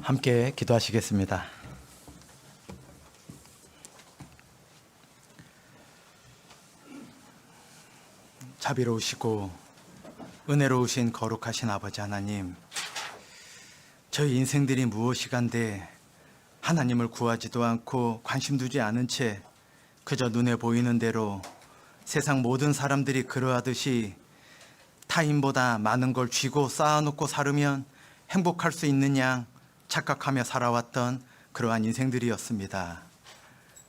함께 기도하시겠습니다. 자비로우시고 은혜로우신 거룩하신 아버지 하나님, 저희 인생들이 무엇이간데 하나님을 구하지도 않고 관심 두지 않은 채 그저 눈에 보이는 대로 세상 모든 사람들이 그러하듯이 타인보다 많은 걸 쥐고 쌓아놓고 살으면 행복할 수 있는 양 착각하며 살아왔던 그러한 인생들이었습니다.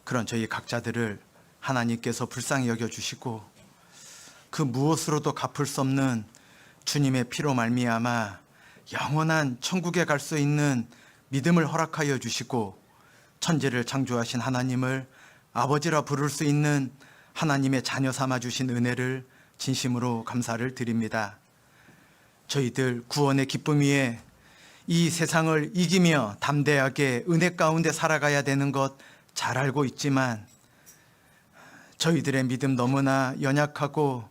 그런 저희 각자들을 하나님께서 불쌍히 여겨주시고 그 무엇으로도 갚을 수 없는 주님의 피로 말미암아 영원한 천국에 갈 수 있는 믿음을 허락하여 주시고 천지를 창조하신 하나님을 아버지라 부를 수 있는 하나님의 자녀 삼아 주신 은혜를 진심으로 감사를 드립니다. 저희들 구원의 기쁨 위에 이 세상을 이기며 담대하게 은혜 가운데 살아가야 되는 것 잘 알고 있지만 저희들의 믿음 너무나 연약하고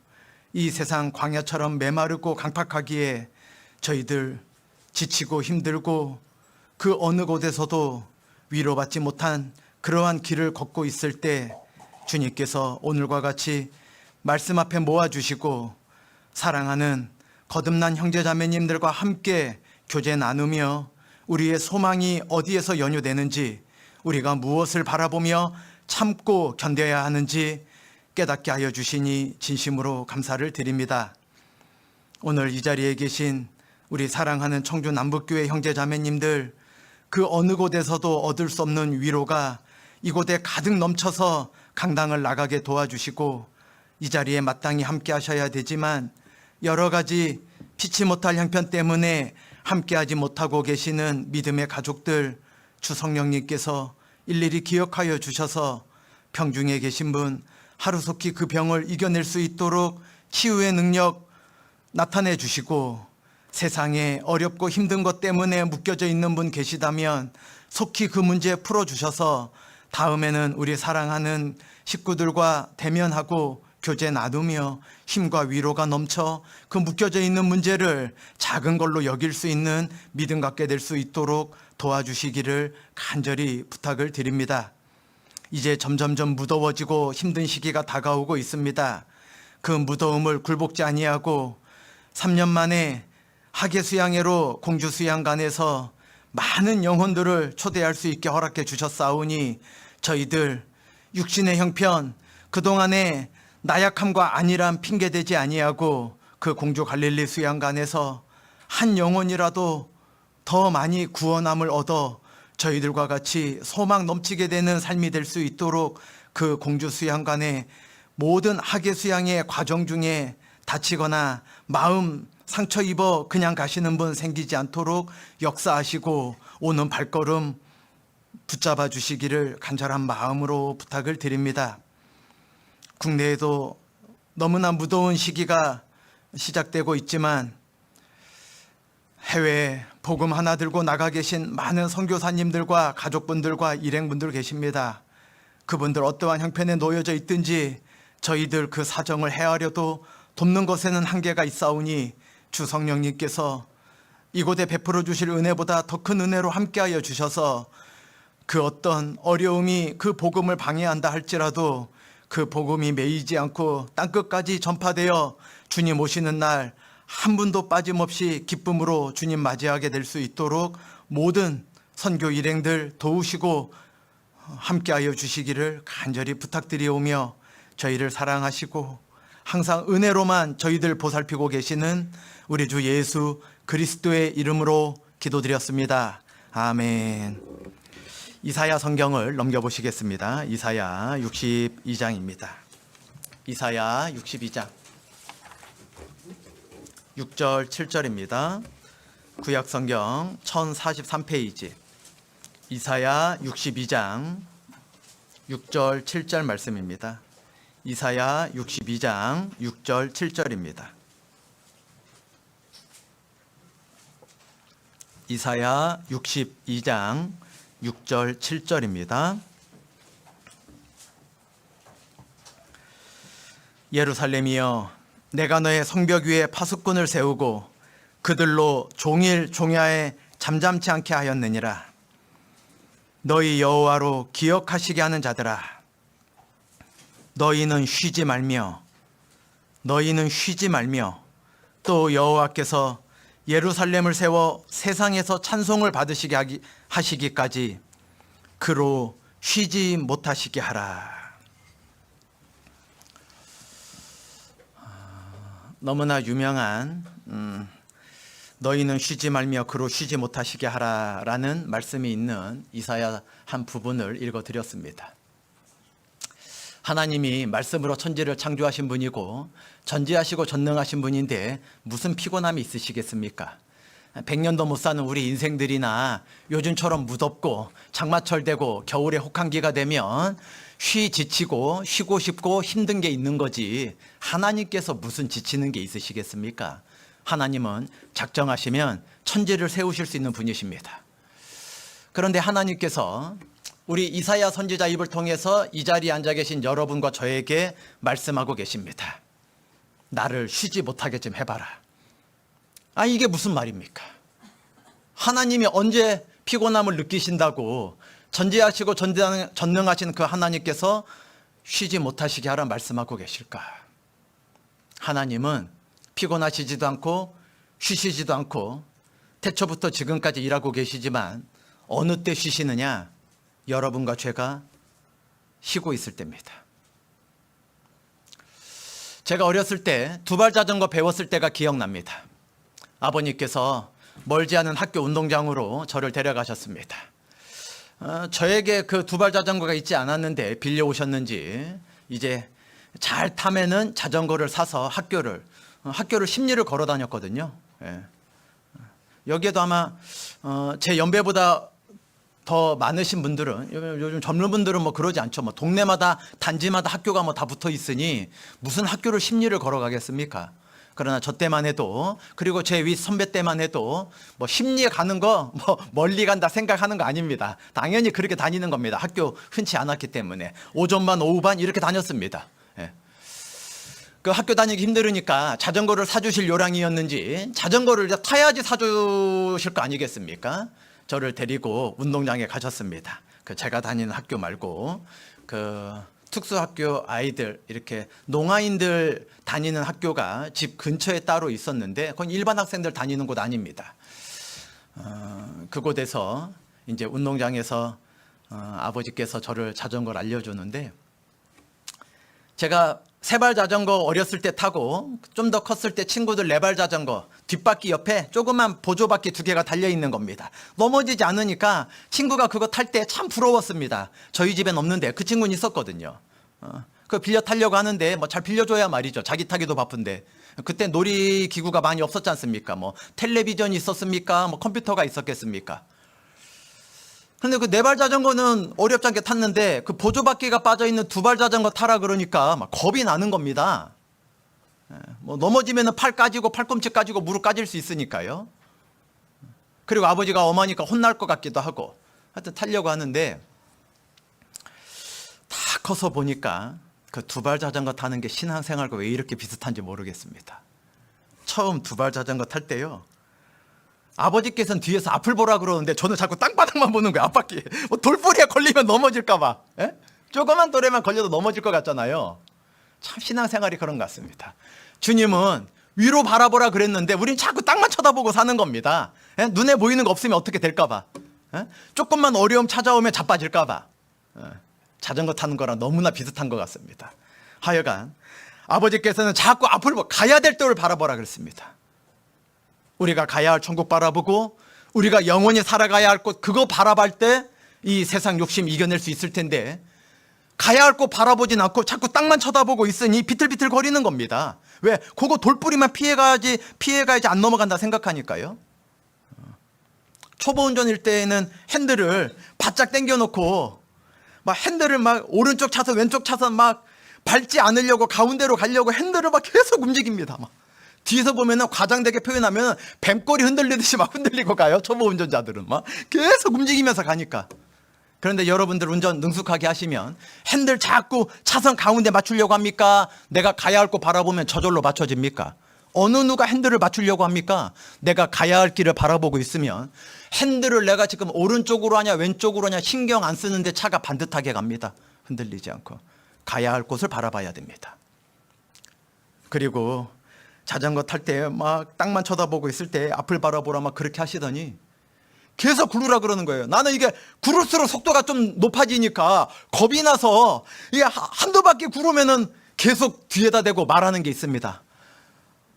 이 세상 광야처럼 메마르고 강팍하기에 저희들 지치고 힘들고 그 어느 곳에서도 위로받지 못한 그러한 길을 걷고 있을 때 주님께서 오늘과 같이 말씀 앞에 모아주시고 사랑하는 거듭난 형제자매님들과 함께 교제 나누며 우리의 소망이 어디에서 연유되는지, 우리가 무엇을 바라보며 참고 견뎌야 하는지 깨닫게 하여 주시니 진심으로 감사를 드립니다. 오늘 이 자리에 계신 우리 사랑하는 청주 남북교회 형제자매님들, 그 어느 곳에서도 얻을 수 없는 위로가 이곳에 가득 넘쳐서 강당을 나가게 도와주시고 이 자리에 마땅히 함께 하셔야 되지만 여러 가지 피치 못할 형편 때문에 함께하지 못하고 계시는 믿음의 가족들, 주 성령님께서 일일이 기억하여 주셔서 병중에 계신 분 하루속히 그 병을 이겨낼 수 있도록 치유의 능력 나타내 주시고, 세상에 어렵고 힘든 것 때문에 묶여져 있는 분 계시다면 속히 그 문제 풀어주셔서 다음에는 우리 사랑하는 식구들과 대면하고 교제 나누며 힘과 위로가 넘쳐 그 묶여져 있는 문제를 작은 걸로 여길 수 있는 믿음 갖게 될 수 있도록 도와주시기를 간절히 부탁을 드립니다. 이제 점점점 무더워지고 힘든 시기가 다가오고 있습니다. 그 무더움을 굴복지 아니하고 3년 만에 하계수양회로 공주수양관에서 많은 영혼들을 초대할 수 있게 허락해 주셨사오니 저희들 육신의 형편, 그동안에 나약함과 안일함 핑계대지 아니하고 그 공주 갈릴리 수양관에서 한 영혼이라도 더 많이 구원함을 얻어 저희들과 같이 소망 넘치게 되는 삶이 될 수 있도록 그 공주 수양관의 모든 하계 수양의 과정 중에 다치거나 마음 상처 입어 그냥 가시는 분 생기지 않도록 역사하시고 오는 발걸음 붙잡아 주시기를 간절한 마음으로 부탁을 드립니다. 국내에도 너무나 무더운 시기가 시작되고 있지만 해외에 복음 하나 들고 나가 계신 많은 선교사님들과 가족분들과 일행분들 계십니다. 그분들 어떠한 형편에 놓여져 있든지 저희들 그 사정을 헤아려도 돕는 것에는 한계가 있사오니 주 성령님께서 이곳에 베풀어 주실 은혜보다 더 큰 은혜로 함께하여 주셔서 그 어떤 어려움이 그 복음을 방해한다 할지라도 그 복음이 매이지 않고 땅끝까지 전파되어 주님 오시는 날 한 분도 빠짐없이 기쁨으로 주님 맞이하게 될 수 있도록 모든 선교 일행들 도우시고 함께하여 주시기를 간절히 부탁드리오며 저희를 사랑하시고 항상 은혜로만 저희들 보살피고 계시는 우리 주 예수 그리스도의 이름으로 기도드렸습니다. 아멘. 이사야 성경을 넘겨보시겠습니다. 이사야 62장입니다. 이사야 62장 6절 7절입니다. 구약 성경 1043페이지 이사야 62장 6절 7절 말씀입니다. 이사야 62장 6절 7절입니다. 이사야 62장 6절 7절입니다. 예루살렘이여, 내가 너의 성벽 위에 파수꾼을 세우고 그들로 종일 종야에 잠잠치 않게 하였느니라. 너희 여호와로 기억하시게 하는 자들아, 너희는 쉬지 말며 또 여호와께서 예루살렘을 세워 세상에서 찬송을 받으시게 하시기까지 그로 쉬지 못하시게 하라. 너무나 유명한 너희는 쉬지 말며 그로 쉬지 못하시게 하라라는 말씀이 있는 이사야 한 부분을 읽어드렸습니다. 하나님이 말씀으로 천지를 창조하신 분이고 전지하시고 전능하신 분인데 무슨 피곤함이 있으시겠습니까? 100년도 못 사는 우리 인생들이나 요즘처럼 무덥고 장마철 되고 겨울에 혹한기가 되면 지치고 쉬고 싶고 힘든 게 있는 거지, 하나님께서 무슨 지치는 게 있으시겠습니까? 하나님은 작정하시면 천지를 세우실 수 있는 분이십니다. 그런데 하나님께서 우리 이사야 선지자 입을 통해서 이 자리에 앉아 계신 여러분과 저에게 말씀하고 계십니다. 나를 쉬지 못하게 좀 해봐라. 이게 무슨 말입니까? 하나님이 언제 피곤함을 느끼신다고 전지하시고 전능하신 그 하나님께서 쉬지 못하시게 하라 말씀하고 계실까? 하나님은 피곤하시지도 않고 쉬시지도 않고 태초부터 지금까지 일하고 계시지만 어느 때 쉬시느냐? 여러분과 제가 쉬고 있을 때입니다. 제가 어렸을 때 두발 자전거 배웠을 때가 기억납니다. 아버님께서 멀지 않은 학교 운동장으로 저를 데려가셨습니다. 저에게 그 두발 자전거가 있지 않았는데 빌려오셨는지 이제 잘 타면은 자전거를 사서 학교를 심리를 걸어 다녔거든요. 여기에도 아마 제 연배보다 더 많으신 분들은, 요즘 젊은 분들은 뭐 그러지 않죠. 뭐 동네마다 단지마다 학교가 뭐 다 붙어 있으니 무슨 학교를 심리를 걸어가겠습니까? 그러나 저 때만 해도, 그리고 제 윗 선배 때만 해도 뭐 심리에 가는 거 뭐 멀리 간다 생각하는 거 아닙니다. 당연히 그렇게 다니는 겁니다. 학교 흔치 않았기 때문에 오전반 오후반 이렇게 다녔습니다. 그 학교 다니기 힘들으니까 자전거를 사주실 요량이었는지 자전거를 타야지 사주실 거 아니겠습니까? 저를 데리고 운동장에 가셨습니다. 그 제가 다니는 학교 말고 그 특수학교 아이들, 이렇게 농아인들 다니는 학교가 집 근처에 따로 있었는데 그건 일반 학생들 다니는 곳 아닙니다. 그곳에서 이제 운동장에서 아버지께서 저를 자전거를 알려주는데, 제가 세발 자전거 어렸을 때 타고 좀 더 컸을 때 친구들 네발 자전거 뒷바퀴 옆에 조그만 보조바퀴 2개가 달려있는 겁니다. 넘어지지 않으니까 친구가 그거 탈 때 참 부러웠습니다. 저희 집엔 없는데 그 친구는 있었거든요. 그거 빌려 타려고 하는데 뭐 잘 빌려줘야 말이죠. 자기 타기도 바쁜데. 그때 놀이기구가 많이 없었지 않습니까? 뭐 텔레비전이 있었습니까? 뭐 컴퓨터가 있었겠습니까? 근데 그 네발 자전거는 어렵지 않게 탔는데 그 보조바퀴가 빠져있는 두발 자전거 타라 그러니까 막 겁이 나는 겁니다. 뭐 넘어지면 팔 까지고 팔꿈치 까지고 무릎 까질 수 있으니까요. 그리고 아버지가 엄하니까 혼날 것 같기도 하고, 하여튼 타려고 하는데 다 커서 보니까 그 두발 자전거 타는 게 신앙생활과 왜 이렇게 비슷한지 모르겠습니다. 처음 두발 자전거 탈 때요, 아버지께서는 뒤에서 앞을 보라 그러는데 저는 자꾸 땅바닥만 보는 거예요. 앞바퀴. 뭐 돌부리에 걸리면 넘어질까 봐. 조그만 돌에만 걸려도 넘어질 것 같잖아요. 참 신앙생활이 그런 것 같습니다. 주님은 위로 바라보라 그랬는데 우린 자꾸 땅만 쳐다보고 사는 겁니다. 눈에 보이는 거 없으면 어떻게 될까 봐. 조금만 어려움 찾아오면 자빠질까 봐. 자전거 타는 거랑 너무나 비슷한 것 같습니다. 하여간 아버지께서는 자꾸 앞을 가야 될 때를 바라보라 그랬습니다. 우리가 가야 할 천국 바라보고 우리가 영원히 살아가야 할 곳 그거 바라볼 때 이 세상 욕심 이겨낼 수 있을 텐데, 가야 할 곳 바라보진 않고 자꾸 땅만 쳐다보고 있으니 비틀비틀 거리는 겁니다. 왜? 그거 돌뿌리만 피해가야지 안 넘어간다 생각하니까요. 초보 운전일 때에는 핸들을 바짝 당겨놓고 막 핸들을 막 오른쪽 차선 왼쪽 차선 막 밟지 않으려고 가운데로 가려고 핸들을 막 계속 움직입니다. 막 뒤에서 보면은 과장되게 표현하면 뱀꼬리 흔들리듯이 막 흔들리고 가요. 초보 운전자들은 막 계속 움직이면서 가니까. 그런데 여러분들 운전 능숙하게 하시면 핸들 자꾸 차선 가운데 맞추려고 합니까? 내가 가야 할 곳 바라보면 저절로 맞춰집니까? 어느 누가 핸들을 맞추려고 합니까? 내가 가야 할 길을 바라보고 있으면 핸들을 내가 지금 오른쪽으로 하냐 왼쪽으로 하냐 신경 안 쓰는데 차가 반듯하게 갑니다. 흔들리지 않고 가야 할 곳을 바라봐야 됩니다. 그리고 자전거 탈 때 막 땅만 쳐다보고 있을 때 앞을 바라보라 막 그렇게 하시더니 계속 구르라 그러는 거예요. 나는 이게 구를수록 속도가 좀 높아지니까 겁이 나서 이게 한두 바퀴 구르면은 계속 뒤에다 대고 말하는 게 있습니다.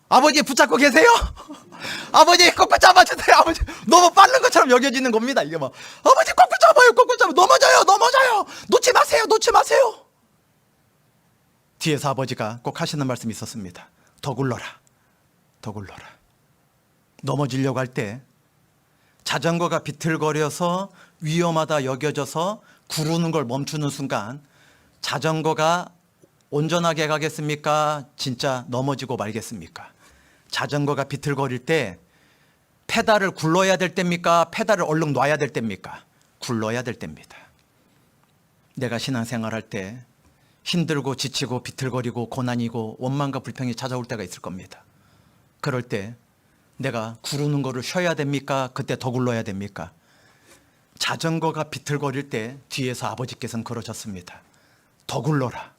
아버지 붙잡고 계세요? 아버지 꼭 붙잡아주세요. 아버지 너무 빠른 것처럼 여겨지는 겁니다. 이게 막 아버지 꼭 붙잡아요. 꼭 붙잡아요. 넘어져요. 놓지 마세요. 뒤에서 아버지가 꼭 하시는 말씀이 있었습니다. 더 굴러라. 넘어지려고 할 때 자전거가 비틀거려서 위험하다 여겨져서 구르는 걸 멈추는 순간 자전거가 온전하게 가겠습니까? 진짜 넘어지고 말겠습니까? 자전거가 비틀거릴 때 페달을 굴러야 될 때입니까? 페달을 얼른 놔야 될 때입니까? 굴러야 될 때입니다. 내가 신앙생활할 때 힘들고 지치고 비틀거리고 고난이고 원망과 불평이 찾아올 때가 있을 겁니다. 그럴 때 내가 구르는 거를 쉬어야 됩니까? 그때 더 굴러야 됩니까? 자전거가 비틀거릴 때 뒤에서 아버지께서는 그러셨습니다. 더 굴러라.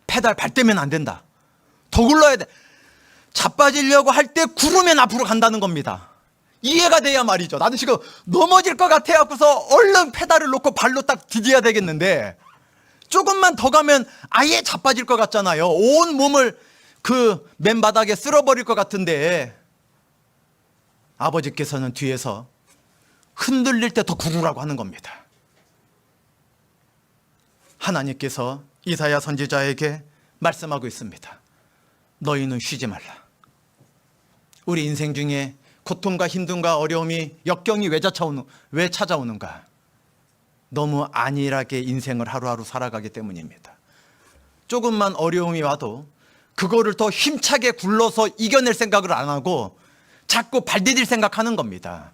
페달 밟대면 안 된다. 더 굴러야 돼. 자빠지려고 할 때 구르면 앞으로 간다는 겁니다. 이해가 돼야 말이죠. 나도 지금 넘어질 것 같아갖고서 얼른 페달을 놓고 발로 딱 디뎌야 되겠는데 조금만 더 가면 아예 자빠질 것 같잖아요. 온 몸을 그 맨바닥에 쓸어버릴 것 같은데 아버지께서는 뒤에서 흔들릴 때 더 구르라고 하는 겁니다. 하나님께서 이사야 선지자에게 말씀하고 있습니다. 너희는 쉬지 말라. 우리 인생 중에 고통과 힘듦과 어려움이 역경이 왜 찾아오는가? 너무 안일하게 인생을 하루하루 살아가기 때문입니다. 조금만 어려움이 와도 그거를 더 힘차게 굴러서 이겨낼 생각을 안 하고 자꾸 발디딜 생각하는 겁니다.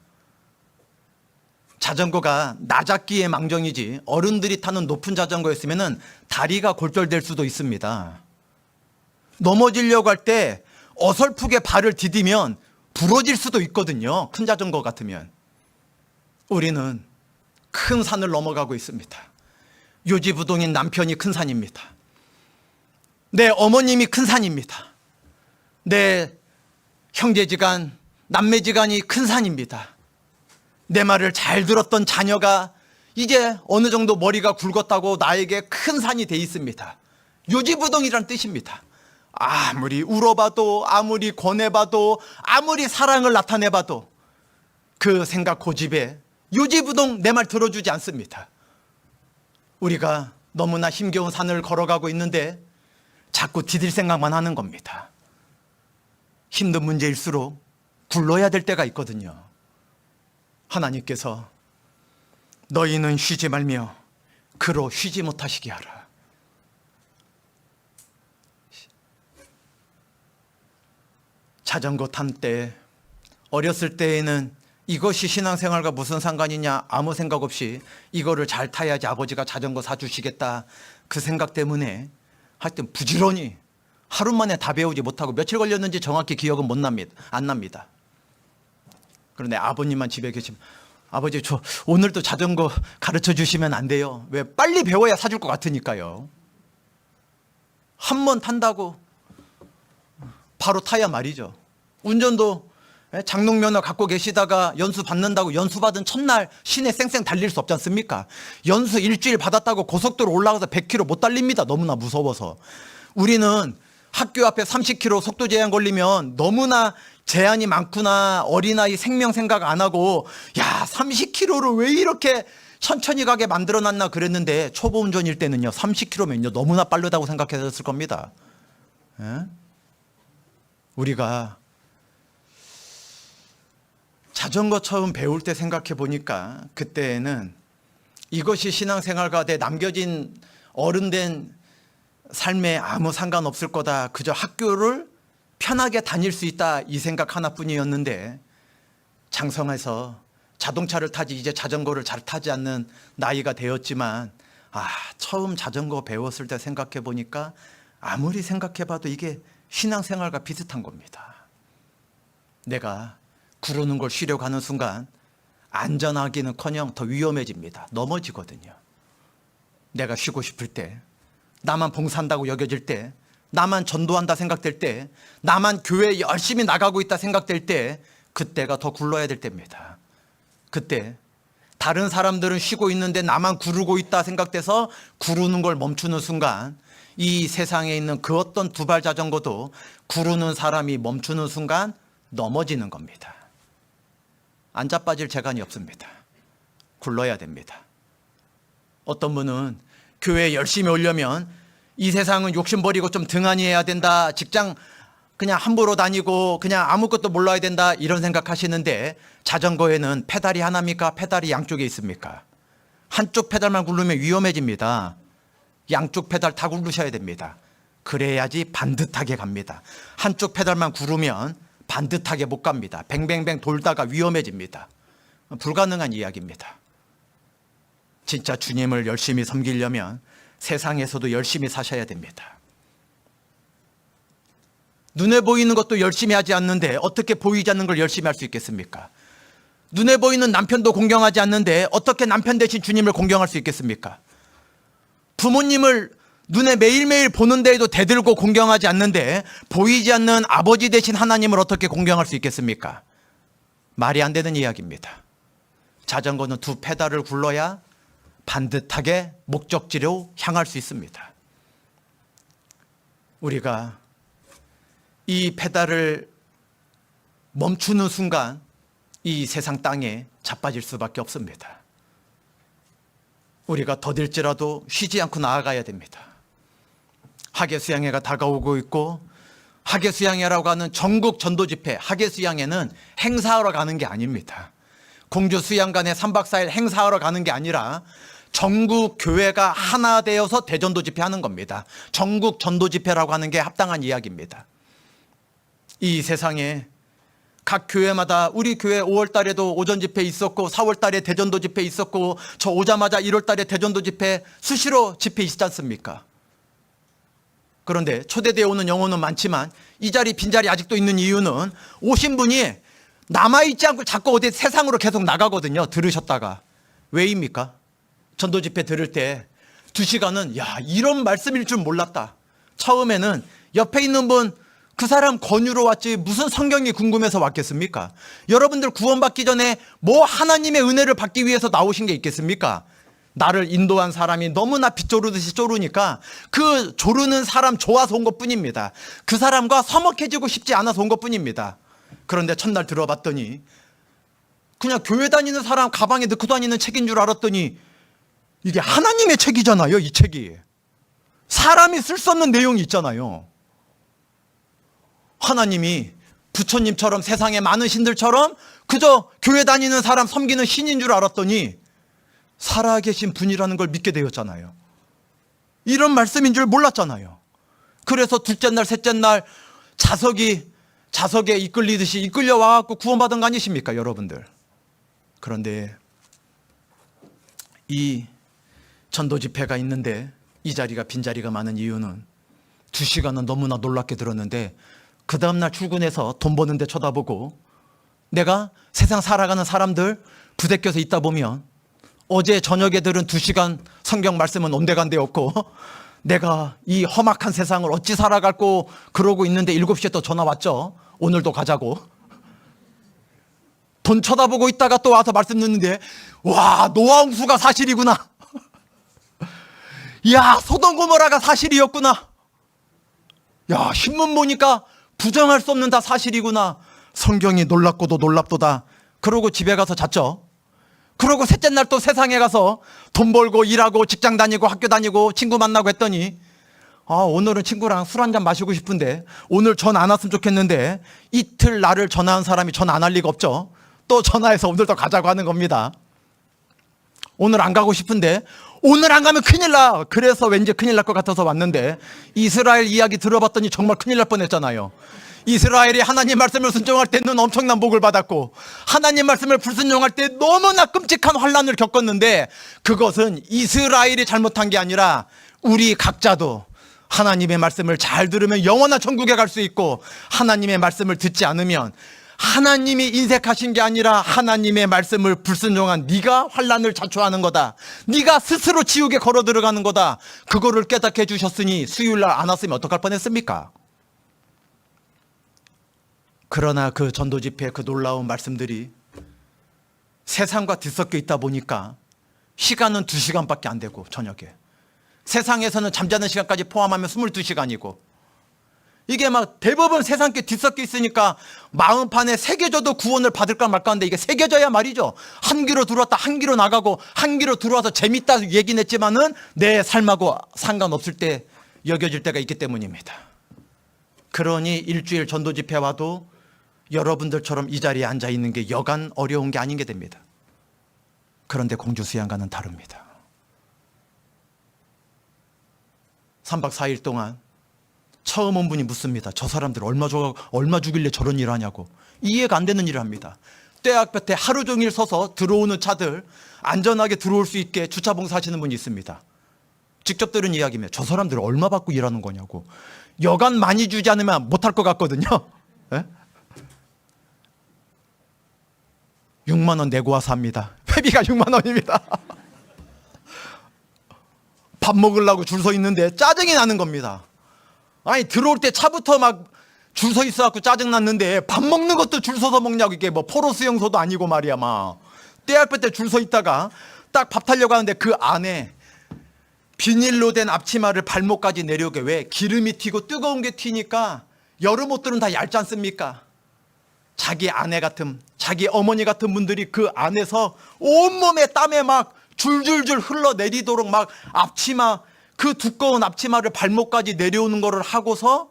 자전거가 나잡기의 망정이지 어른들이 타는 높은 자전거였으면 다리가 골절될 수도 있습니다. 넘어지려고 할 때 어설프게 발을 디디면 부러질 수도 있거든요. 큰 자전거 같으면. 우리는 큰 산을 넘어가고 있습니다. 요지부동인 남편이 큰 산입니다. 내 어머님이 큰 산입니다. 내 형제지간, 남매지간이 큰 산입니다. 내 말을 잘 들었던 자녀가 이제 어느 정도 머리가 굵었다고 나에게 큰 산이 돼 있습니다. 요지부동이란 뜻입니다. 아무리 울어봐도 아무리 권해봐도 아무리 사랑을 나타내봐도 그 생각 고집에 요지부동 내 말 들어주지 않습니다. 우리가 너무나 힘겨운 산을 걸어가고 있는데 자꾸 디딜 생각만 하는 겁니다. 힘든 문제일수록 굴러야 될 때가 있거든요. 하나님께서 너희는 쉬지 말며 그로 쉬지 못하시게 하라. 자전거 탄 때 어렸을 때에는 이것이 신앙생활과 무슨 상관이냐 아무 생각 없이 이거를 잘 타야지 아버지가 자전거 사주시겠다 그 생각 때문에 하여튼 부지런히 하루 만에 다 배우지 못하고 며칠 걸렸는지 정확히 기억은 안 납니다. 그런데 아버님만 집에 계시면 아버지 저 오늘도 자전거 가르쳐 주시면 안 돼요? 왜? 빨리 배워야 사줄 것 같으니까요. 한 번 탄다고 바로 타야 말이죠. 운전도 장롱면허 갖고 계시다가 연수 받는다고 연수 받은 첫날 시내 쌩쌩 달릴 수 없지 않습니까? 연수 일주일 받았다고 고속도로 올라가서 100km 못 달립니다. 너무나 무서워서. 우리는 학교 앞에 30km 속도 제한 걸리면 너무나 제한이 많구나. 어린아이 생명 생각 안 하고 야 30km를 왜 이렇게 천천히 가게 만들어놨나 그랬는데 초보 운전일 때는요 30km면요 너무나 빠르다고 생각했을 겁니다. 에? 우리가 자전거 처음 배울 때 생각해 보니까 그때는 이것이 신앙생활과 내 남겨진 어른된 삶에 아무 상관없을 거다. 그저 학교를 편하게 다닐 수 있다 이 생각 하나뿐이었는데 장성해서 자동차를 타지 이제 자전거를 잘 타지 않는 나이가 되었지만 처음 자전거 배웠을 때 생각해 보니까 아무리 생각해 봐도 이게 신앙생활과 비슷한 겁니다. 내가 구르는 걸 쉬려고 하는 순간 안전하기는커녕 더 위험해집니다. 넘어지거든요. 내가 쉬고 싶을 때, 나만 봉사한다고 여겨질 때, 나만 전도한다 생각될 때, 나만 교회에 열심히 나가고 있다 생각될 때, 그때가 더 굴러야 될 때입니다. 그때 다른 사람들은 쉬고 있는데 나만 구르고 있다 생각돼서 구르는 걸 멈추는 순간, 이 세상에 있는 그 어떤 두발 자전거도 구르는 사람이 멈추는 순간 넘어지는 겁니다. 앉아 빠질 재간이 없습니다. 굴러야 됩니다. 어떤 분은 교회에 열심히 오려면 이 세상은 욕심버리고 좀 등한히 해야 된다, 직장 그냥 함부로 다니고 그냥 아무것도 몰라야 된다, 이런 생각하시는데, 자전거에는 페달이 하나입니까? 페달이 양쪽에 있습니까? 한쪽 페달만 굴르면 위험해집니다. 양쪽 페달 다 굴르셔야 됩니다. 그래야지 반듯하게 갑니다. 한쪽 페달만 구르면 반듯하게 못 갑니다. 뱅뱅뱅 돌다가 위험해집니다. 불가능한 이야기입니다. 진짜 주님을 열심히 섬기려면 세상에서도 열심히 사셔야 됩니다. 눈에 보이는 것도 열심히 하지 않는데 어떻게 보이지 않는 걸 열심히 할 수 있겠습니까? 눈에 보이는 남편도 공경하지 않는데 어떻게 남편 대신 주님을 공경할 수 있겠습니까? 부모님을 눈에 매일매일 보는 데에도 대들고 공경하지 않는데 보이지 않는 아버지 대신 하나님을 어떻게 공경할 수 있겠습니까? 말이 안 되는 이야기입니다. 자전거는 두 페달을 굴러야 반듯하게 목적지로 향할 수 있습니다. 우리가 이 페달을 멈추는 순간 이 세상 땅에 자빠질 수밖에 없습니다. 우리가 더딜지라도 쉬지 않고 나아가야 됩니다. 하계수양회가 다가오고 있고, 하계수양회라고 하는 전국 전도집회, 하계수양회는 행사하러 가는 게 아닙니다. 공주수양관에 3박 4일 행사하러 가는 게 아니라 전국 교회가 하나 되어서 대전도 집회하는 겁니다. 전국 전도 집회라고 하는 게 합당한 이야기입니다. 이 세상에 각 교회마다, 우리 교회 5월 달에도 오전 집회 있었고 4월 달에 대전도 집회 있었고, 저 오자마자 1월 달에 대전도 집회, 수시로 집회 있지 않습니까? 그런데 초대되어 오는 영혼은 많지만 이 자리, 빈자리 아직도 있는 이유는 오신 분이 남아있지 않고 자꾸 어디 세상으로 계속 나가거든요. 들으셨다가. 왜입니까? 전도 집회 들을 때 2시간은 야, 이런 말씀일 줄 몰랐다. 처음에는 옆에 있는 분, 그 사람 권유로 왔지 무슨 성경이 궁금해서 왔겠습니까? 여러분들 구원받기 전에 뭐 하나님의 은혜를 받기 위해서 나오신 게 있겠습니까? 나를 인도한 사람이 너무나 빗조르듯이 조르니까 그 조르는 사람 좋아서 온 것뿐입니다. 그 사람과 서먹해지고 싶지 않아서 온 것뿐입니다. 그런데 첫날 들어봤더니 그냥 교회 다니는 사람 가방에 넣고 다니는 책인 줄 알았더니 이게 하나님의 책이잖아요. 이 책이 사람이 쓸 수 없는 내용이 있잖아요. 하나님이 부처님처럼 세상에 많은 신들처럼 그저 교회 다니는 사람 섬기는 신인 줄 알았더니 살아계신 분이라는 걸 믿게 되었잖아요. 이런 말씀인 줄 몰랐잖아요. 그래서 둘째 날, 셋째 날 자석에 이끌리듯이 이끌려 와갖고 구원받은 거 아니십니까, 여러분들? 그런데 이 전도 집회가 있는데 이 자리가 빈자리가 많은 이유는 2시간은 너무나 놀랍게 들었는데 그 다음날 출근해서 돈 버는데 쳐다보고, 내가 세상 살아가는 사람들 부대껴서 있다 보면 어제 저녁에 들은 2시간 성경 말씀은 온데간데 없고, 내가 이 험악한 세상을 어찌 살아갈고 그러고 있는데 7시에 또 전화 왔죠. 오늘도 가자고. 돈 쳐다보고 있다가 또 와서 말씀 듣는데, 와, 노아홍수가 사실이구나. 야, 소돔 고모라가 사실이었구나. 야, 신문 보니까 부정할 수 없는 다 사실이구나. 성경이 놀랍고도 놀랍도다. 그러고 집에 가서 잤죠. 그러고 셋째 날 또 세상에 가서 돈 벌고 일하고 직장 다니고 학교 다니고 친구 만나고 했더니, 오늘은 친구랑 술 한잔 마시고 싶은데 오늘 전 안 왔으면 좋겠는데, 이틀 나를 전화한 사람이 전 안 할 리가 없죠. 또 전화해서 오늘도 가자고 하는 겁니다. 오늘 안 가고 싶은데 오늘 안 가면 큰일 나. 그래서 왠지 큰일 날 것 같아서 왔는데, 이스라엘 이야기 들어봤더니 정말 큰일 날 뻔했잖아요. 이스라엘이 하나님 말씀을 순종할 때는 엄청난 복을 받았고, 하나님 말씀을 불순종할 때 너무나 끔찍한 환난을 겪었는데, 그것은 이스라엘이 잘못한 게 아니라 우리 각자도 하나님의 말씀을 잘 들으면 영원한 천국에 갈 수 있고, 하나님의 말씀을 듣지 않으면 하나님이 인색하신 게 아니라 하나님의 말씀을 불순종한 네가 환난을 자초하는 거다. 네가 스스로 지옥에 걸어 들어가는 거다. 그거를 깨닫게 해주셨으니 수요일날 안 왔으면 어떡할 뻔했습니까? 그러나 그 전도 집회 그 놀라운 말씀들이 세상과 뒤섞여 있다 보니까 시간은 2시간밖에 안 되고, 저녁에 세상에서는 잠자는 시간까지 포함하면 22시간이고, 이게 막 대부분 세상께 뒤섞여 있으니까 마음판에 새겨져도 구원을 받을까 말까 하는데, 이게 새겨져야 말이죠. 한 귀로 들어왔다 한 귀로 나가고, 한 귀로 들어와서 재밌다 얘기는 했지만은 내 삶하고 상관없을 때 여겨질 때가 있기 때문입니다. 그러니 일주일 전도 집회 와도 여러분들처럼 이 자리에 앉아 있는 게 여간 어려운 게 아닌 게 됩니다. 그런데 공주수양과는 다릅니다. 3박 4일 동안 처음 온 분이 묻습니다. 저 사람들 얼마 주길래 저런 일을 하냐고. 이해가 안 되는 일을 합니다. 떼약볕에 하루 종일 서서 들어오는 차들 안전하게 들어올 수 있게 주차 봉사하시는 분이 있습니다. 직접 들은 이야기입니다. 저 사람들 얼마 받고 일하는 거냐고. 여간 많이 주지 않으면 못할 것 같거든요. 네? 6만 원 내고 와서 합니다. 회비가 6만 원입니다. 밥 먹으려고 줄 서 있는데 짜증이 나는 겁니다. 아니, 들어올 때 차부터 막 줄 서 있어갖고 짜증났는데 밥 먹는 것도 줄 서서 먹냐고. 이게 뭐 포로 수용소도 아니고 말이야. 막 떼약볕 때 줄 서 있다가 딱 밥 타려고 하는데 그 안에 비닐로 된 앞치마를 발목까지 내려오게, 왜 기름이 튀고 뜨거운 게 튀니까 여름 옷들은 다 얇지 않습니까? 자기 아내 같은, 자기 어머니 같은 분들이 그 안에서 온몸에 땀에 막 줄줄줄 흘러내리도록 막 앞치마, 그 두꺼운 앞치마를 발목까지 내려오는 거를 하고서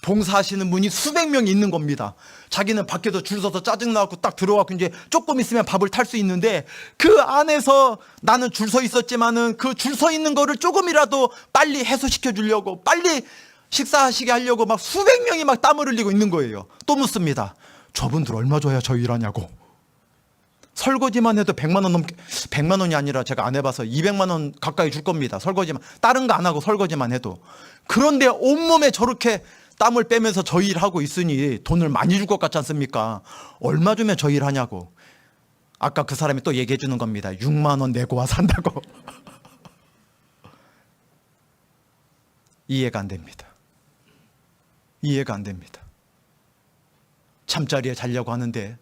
봉사하시는 분이 수백 명이 있는 겁니다. 자기는 밖에서 줄 서서 짜증나고 딱 들어와서 이제 조금 있으면 밥을 탈 수 있는데, 그 안에서 나는 줄 서 있었지만은 그 줄 서 있는 거를 조금이라도 빨리 해소시켜 주려고, 빨리 식사하시게 하려고 막 수백 명이 막 땀을 흘리고 있는 거예요. 또 묻습니다. 저분들 얼마 줘야 저 일하냐고. 설거지만 해도 100만 원 넘게, 100만 원이 아니라 제가 안 해봐서 200만 원 가까이 줄 겁니다. 설거지만, 다른 거 안 하고 설거지만 해도. 그런데 온몸에 저렇게 땀을 빼면서 저 일하고 있으니 돈을 많이 줄 것 같지 않습니까? 얼마 주면 저 일하냐고. 아까 그 사람이 또 얘기해 주는 겁니다. 6만 원 내고 와서 한다고. 이해가 안 됩니다. 이해가 안 됩니다. 잠자리에 자려고 하는데,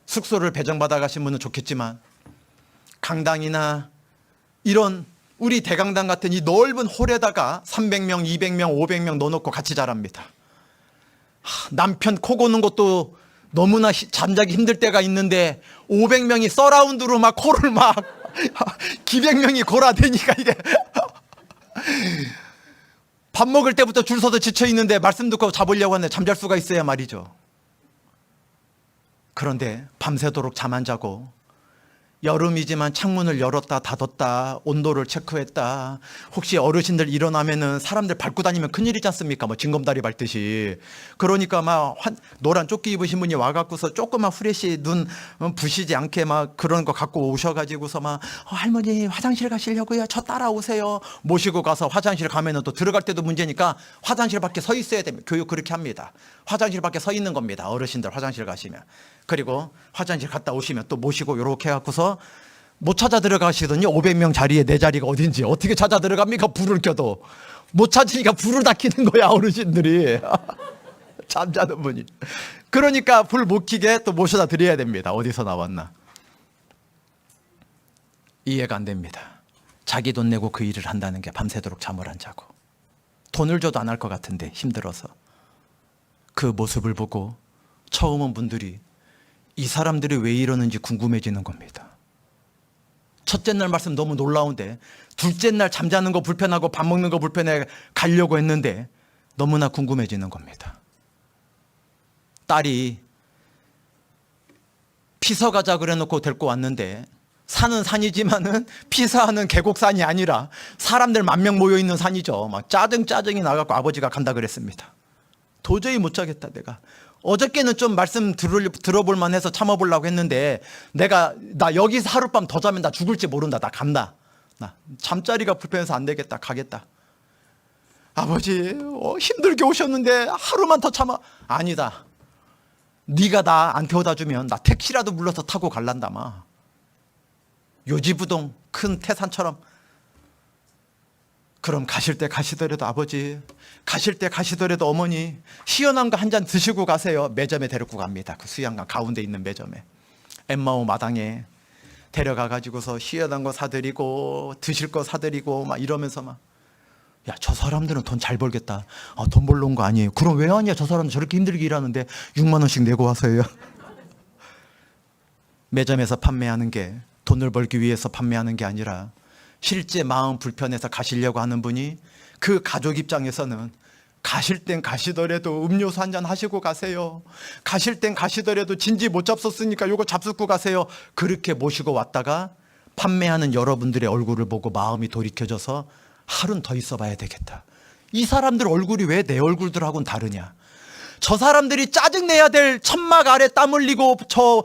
숙소를 배정받아 가신 분은 좋겠지만 강당이나 이런 우리 대강당 같은 이 넓은 홀에다가 300명, 200명, 500명 넣어놓고 같이 자랍니다. 남편 코 고는 것도 너무나 잠자기 힘들 때가 있는데 500명이 서라운드로 막 코를 막 기백명이 골아대니까 이게 밥 먹을 때부터 줄 서서 지쳐 있는데 말씀 듣고 자보려고 하는데 잠잘 수가 있어야 말이죠. 그런데 밤새도록 잠 안 자고, 여름이지만 창문을 열었다 닫았다, 온도를 체크했다, 혹시 어르신들 일어나면은 사람들 밟고 다니면 큰일이지 않습니까? 뭐 징검다리 밟듯이. 그러니까 막 노란 조끼 입으신 분이 와갖고서 조금만 후레쉬 눈 부시지 않게 막 그런 거 갖고 오셔가지고서 막 할머니 화장실 가시려고요? 저 따라오세요. 모시고 가서 화장실 가면은 또 들어갈 때도 문제니까 화장실 밖에 서 있어야 됩니다. 교육 그렇게 합니다. 화장실 밖에 서 있는 겁니다. 어르신들 화장실 가시면. 그리고 화장실 갔다 오시면 또 모시고 이렇게 해갖고서 못 찾아 들어가시더니 500명 자리에 내 자리가 어딘지 어떻게 찾아 들어갑니까? 불을 켜도 못 찾으니까 불을 다 켜는 거야, 어르신들이. 잠자는 분이. 그러니까 불 못 켜게 또 모셔다 드려야 됩니다. 어디서 나왔나. 이해가 안 됩니다. 자기 돈 내고 그 일을 한다는 게 밤새도록 잠을 안 자고, 돈을 줘도 안 할 것 같은데 힘들어서. 그 모습을 보고 처음 온 분들이 이 사람들이 왜 이러는지 궁금해지는 겁니다. 첫째 날 말씀 너무 놀라운데 둘째 날 잠자는 거 불편하고 밥 먹는 거 불편해 가려고 했는데 너무나 궁금해지는 겁니다. 딸이 피서 가자 그래 놓고 데리고 왔는데, 산은 산이지만은 피서하는 계곡산이 아니라 사람들 10,000명 모여 있는 산이죠. 막 짜증이 나갖고 아버지가 간다 그랬습니다. 도저히 못 자겠다 내가. 어저께는 좀 말씀 들어볼 만해서 참아보려고 했는데 나 여기서 하룻밤 더 자면 나 죽을지 모른다. 나 간다. 나 잠자리가 불편해서 안 되겠다. 가겠다. 아버지 힘들게 오셨는데 하루만 더 참아. 아니다. 네가 나 안 태워다 주면 나 택시라도 불러서 타고 갈란다마. 요지부동 큰 태산처럼. 그럼 가실 때 가시더라도 아버지, 가실 때 가시더라도 어머니 시원한 거 한 잔 드시고 가세요. 매점에 데리고 갑니다. 그 수양강 가운데 있는 매점에, 엠마오 마당에 데려가 가지고서 시원한 거 사드리고 드실 거 사드리고 막 이러면서 막, 야, 저 사람들은 돈 잘 벌겠다. 돈 벌러 온 거 아니에요. 그럼 왜 아니야? 저 사람들 저렇게 힘들게 일하는데 6만 원씩 내고 와서요. 매점에서 판매하는 게 돈을 벌기 위해서 판매하는 게 아니라 실제 마음 불편해서 가시려고 하는 분이, 그 가족 입장에서는 가실 땐 가시더라도 음료수 한 잔 하시고 가세요. 가실 땐 가시더라도 진지 못 잡섰으니까 요거 잡숫고 가세요. 그렇게 모시고 왔다가 판매하는 여러분들의 얼굴을 보고 마음이 돌이켜져서 하루는 더 있어 봐야 되겠다. 이 사람들 얼굴이 왜 내 얼굴들하고는 다르냐. 저 사람들이 짜증내야 될 천막 아래 땀 흘리고 저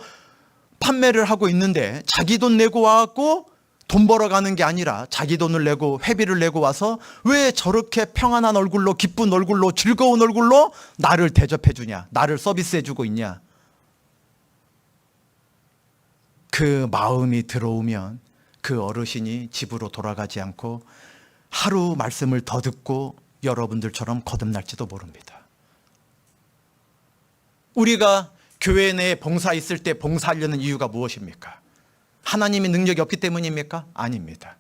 판매를 하고 있는데 자기 돈 내고 와갖고 돈 벌어가는 게 아니라 자기 돈을 내고 회비를 내고 와서 왜 저렇게 평안한 얼굴로, 기쁜 얼굴로, 즐거운 얼굴로 나를 대접해 주냐, 나를 서비스해 주고 있냐. 그 마음이 들어오면 그 어르신이 집으로 돌아가지 않고 하루 말씀을 더 듣고 여러분들처럼 거듭날지도 모릅니다. 우리가 교회 내에 봉사 있을 때 봉사하려는 이유가 무엇입니까? 하나님의 능력이 없기 때문입니까? 아닙니다.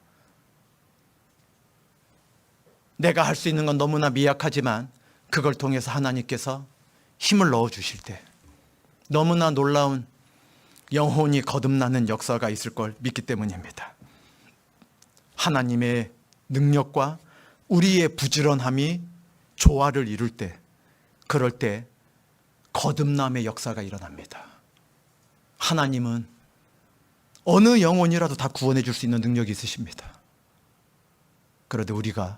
내가 할 수 있는 건 너무나 미약하지만 그걸 통해서 하나님께서 힘을 넣어주실 때 너무나 놀라운 영혼이 거듭나는 역사가 있을 걸 믿기 때문입니다. 하나님의 능력과 우리의 부지런함이 조화를 이룰 때, 그럴 때 거듭남의 역사가 일어납니다. 하나님은 어느 영혼이라도 다 구원해 줄 수 있는 능력이 있으십니다. 그런데 우리가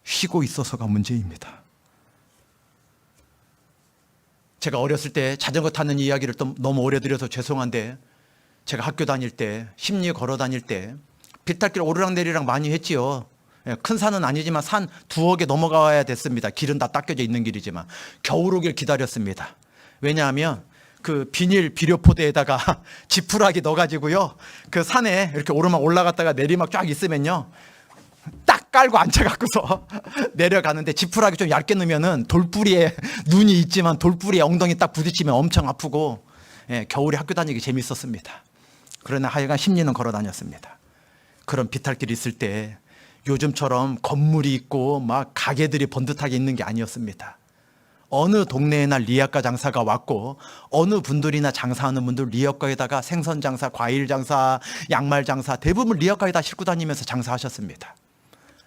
쉬고 있어서가 문제입니다. 제가 어렸을 때 자전거 타는 이야기를 또 너무 오래 드려서 죄송한데, 제가 학교 다닐 때, 심리 걸어 다닐 때 비탈길 오르락내리락 많이 했지요. 큰 산은 아니지만 산 두어 개 넘어가야 됐습니다. 길은 다 닦여져 있는 길이지만 겨울 오길 기다렸습니다. 왜냐하면 그 비닐 비료포대에다가 지푸라기 넣어가지고요, 그 산에 이렇게 오르막 올라갔다가 내리막 쫙 있으면요, 딱 깔고 앉아갖고서 내려가는데, 지푸라기 좀 얇게 넣으면은 돌뿌리에 눈이 있지만 돌뿌리에 엉덩이 딱 부딪히면 엄청 아프고, 겨울에 학교 다니기 재밌었습니다. 그러나 하여간 심리는 걸어 다녔습니다. 그런 비탈길이 있을 때 요즘처럼 건물이 있고 막 가게들이 번듯하게 있는 게 아니었습니다. 어느 동네에나 리아카 장사가 왔고, 어느 분들이나 장사하는 분들 리아카에다가 생선 장사, 과일 장사, 양말 장사, 대부분 리아카에다 싣고 다니면서 장사하셨습니다.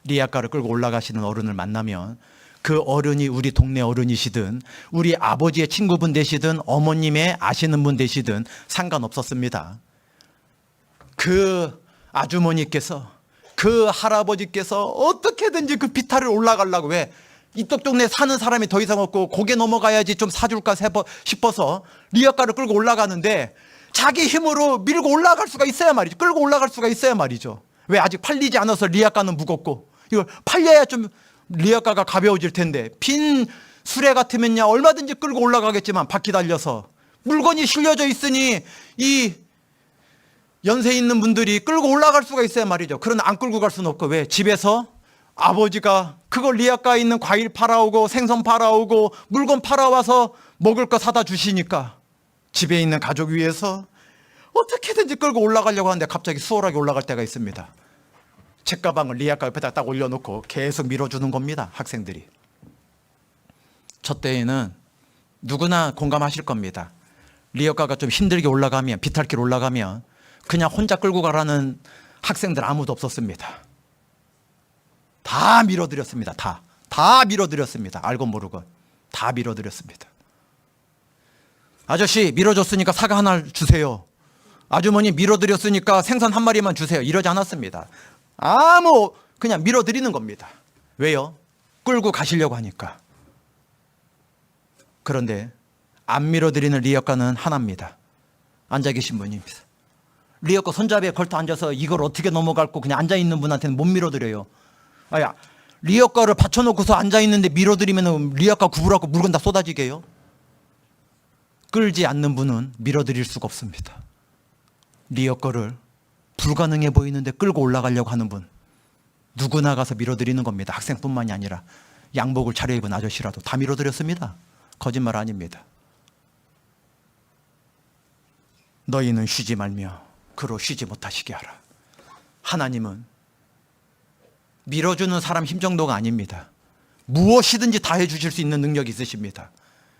리아카를 끌고 올라가시는 어른을 만나면 그 어른이 우리 동네 어른이시든 우리 아버지의 친구분 되시든 어머님의 아시는 분 되시든 상관없었습니다. 그 아주머니께서, 그 할아버지께서 어떻게든지 그 비탈을 올라가려고, 왜 이쪽 동네 사는 사람이 더 이상 없고 고개 넘어가야지 좀 사줄까 싶어서 리아카를 끌고 올라가는데, 자기 힘으로 밀고 올라갈 수가 있어야 말이죠. 끌고 올라갈 수가 있어야 말이죠. 왜? 아직 팔리지 않아서 리아카는 무겁고, 이걸 팔려야 좀 리아카가 가벼워질 텐데, 빈 수레 같으면야 얼마든지 끌고 올라가겠지만 바퀴 달려서 물건이 실려져 있으니 이 연세 있는 분들이 끌고 올라갈 수가 있어야 말이죠. 그러나 안 끌고 갈 수는 없고, 왜? 집에서 아버지가 그걸 리아카에 있는 과일 팔아오고 생선 팔아오고 물건 팔아와서 먹을 거 사다 주시니까 집에 있는 가족 위해서 어떻게든지 끌고 올라가려고 하는데 갑자기 수월하게 올라갈 때가 있습니다. 책가방을 리아카 옆에다 딱 올려놓고 계속 밀어주는 겁니다. 학생들이. 저 때에는 누구나 공감하실 겁니다. 리아카가 좀 힘들게 올라가면, 비탈길 올라가면 그냥 혼자 끌고 가라는 학생들 아무도 없었습니다. 다 밀어드렸습니다. 다 밀어드렸습니다. 알고 모르고 다 밀어드렸습니다. 아저씨 밀어줬으니까 사과 하나 주세요. 아주머니 밀어드렸으니까 생선 한 마리만 주세요. 이러지 않았습니다. 그냥 밀어드리는 겁니다. 왜요? 끌고 가시려고 하니까. 그런데 안 밀어드리는 리어카는 하나입니다. 앉아 계신 분입니다. 리어카 손잡이에 걸터 앉아서 이걸 어떻게 넘어갈고 그냥 앉아있는 분한테는 못 밀어드려요. 리어카를 받쳐놓고서 앉아있는데 밀어드리면 리어카 구부라고 물건 다 쏟아지게요? 끌지 않는 분은 밀어드릴 수가 없습니다. 리어카를 불가능해 보이는데 끌고 올라가려고 하는 분, 누구나 가서 밀어드리는 겁니다. 학생뿐만이 아니라 양복을 차려입은 아저씨라도 다 밀어드렸습니다. 거짓말 아닙니다. 너희는 쉬지 말며 그로 쉬지 못하시게 하라. 하나님은 밀어주는 사람 힘 정도가 아닙니다. 무엇이든지 다 해주실 수 있는 능력이 있으십니다.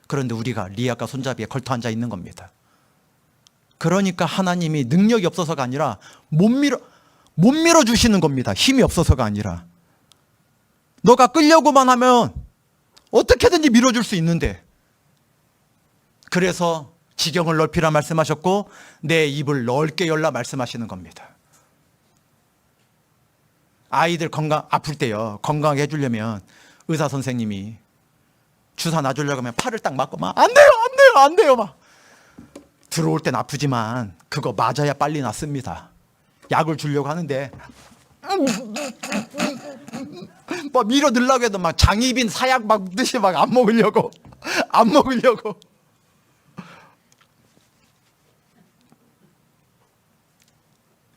그런데 우리가 리아카 손잡이에 걸터 앉아 있는 겁니다. 그러니까 하나님이 능력이 없어서가 아니라 못 밀어주시는 겁니다. 힘이 없어서가 아니라. 너가 끌려고만 하면 어떻게든지 밀어줄 수 있는데, 그래서 지경을 넓히라 말씀하셨고 내 입을 넓게 열라 말씀하시는 겁니다. 아이들 아플 때요, 건강하게 해주려면 의사 선생님이 주사 놔주려고 하면 팔을 딱 맞고 막 안 돼요, 안 돼요, 안 돼요 막 들어올 땐 아프지만 그거 맞아야 빨리 낫습니다. 약을 주려고 하는데 막 밀어 넣으려고 해도 막 장입인 사약 막 듯이 막 안 먹으려고 안 먹으려고.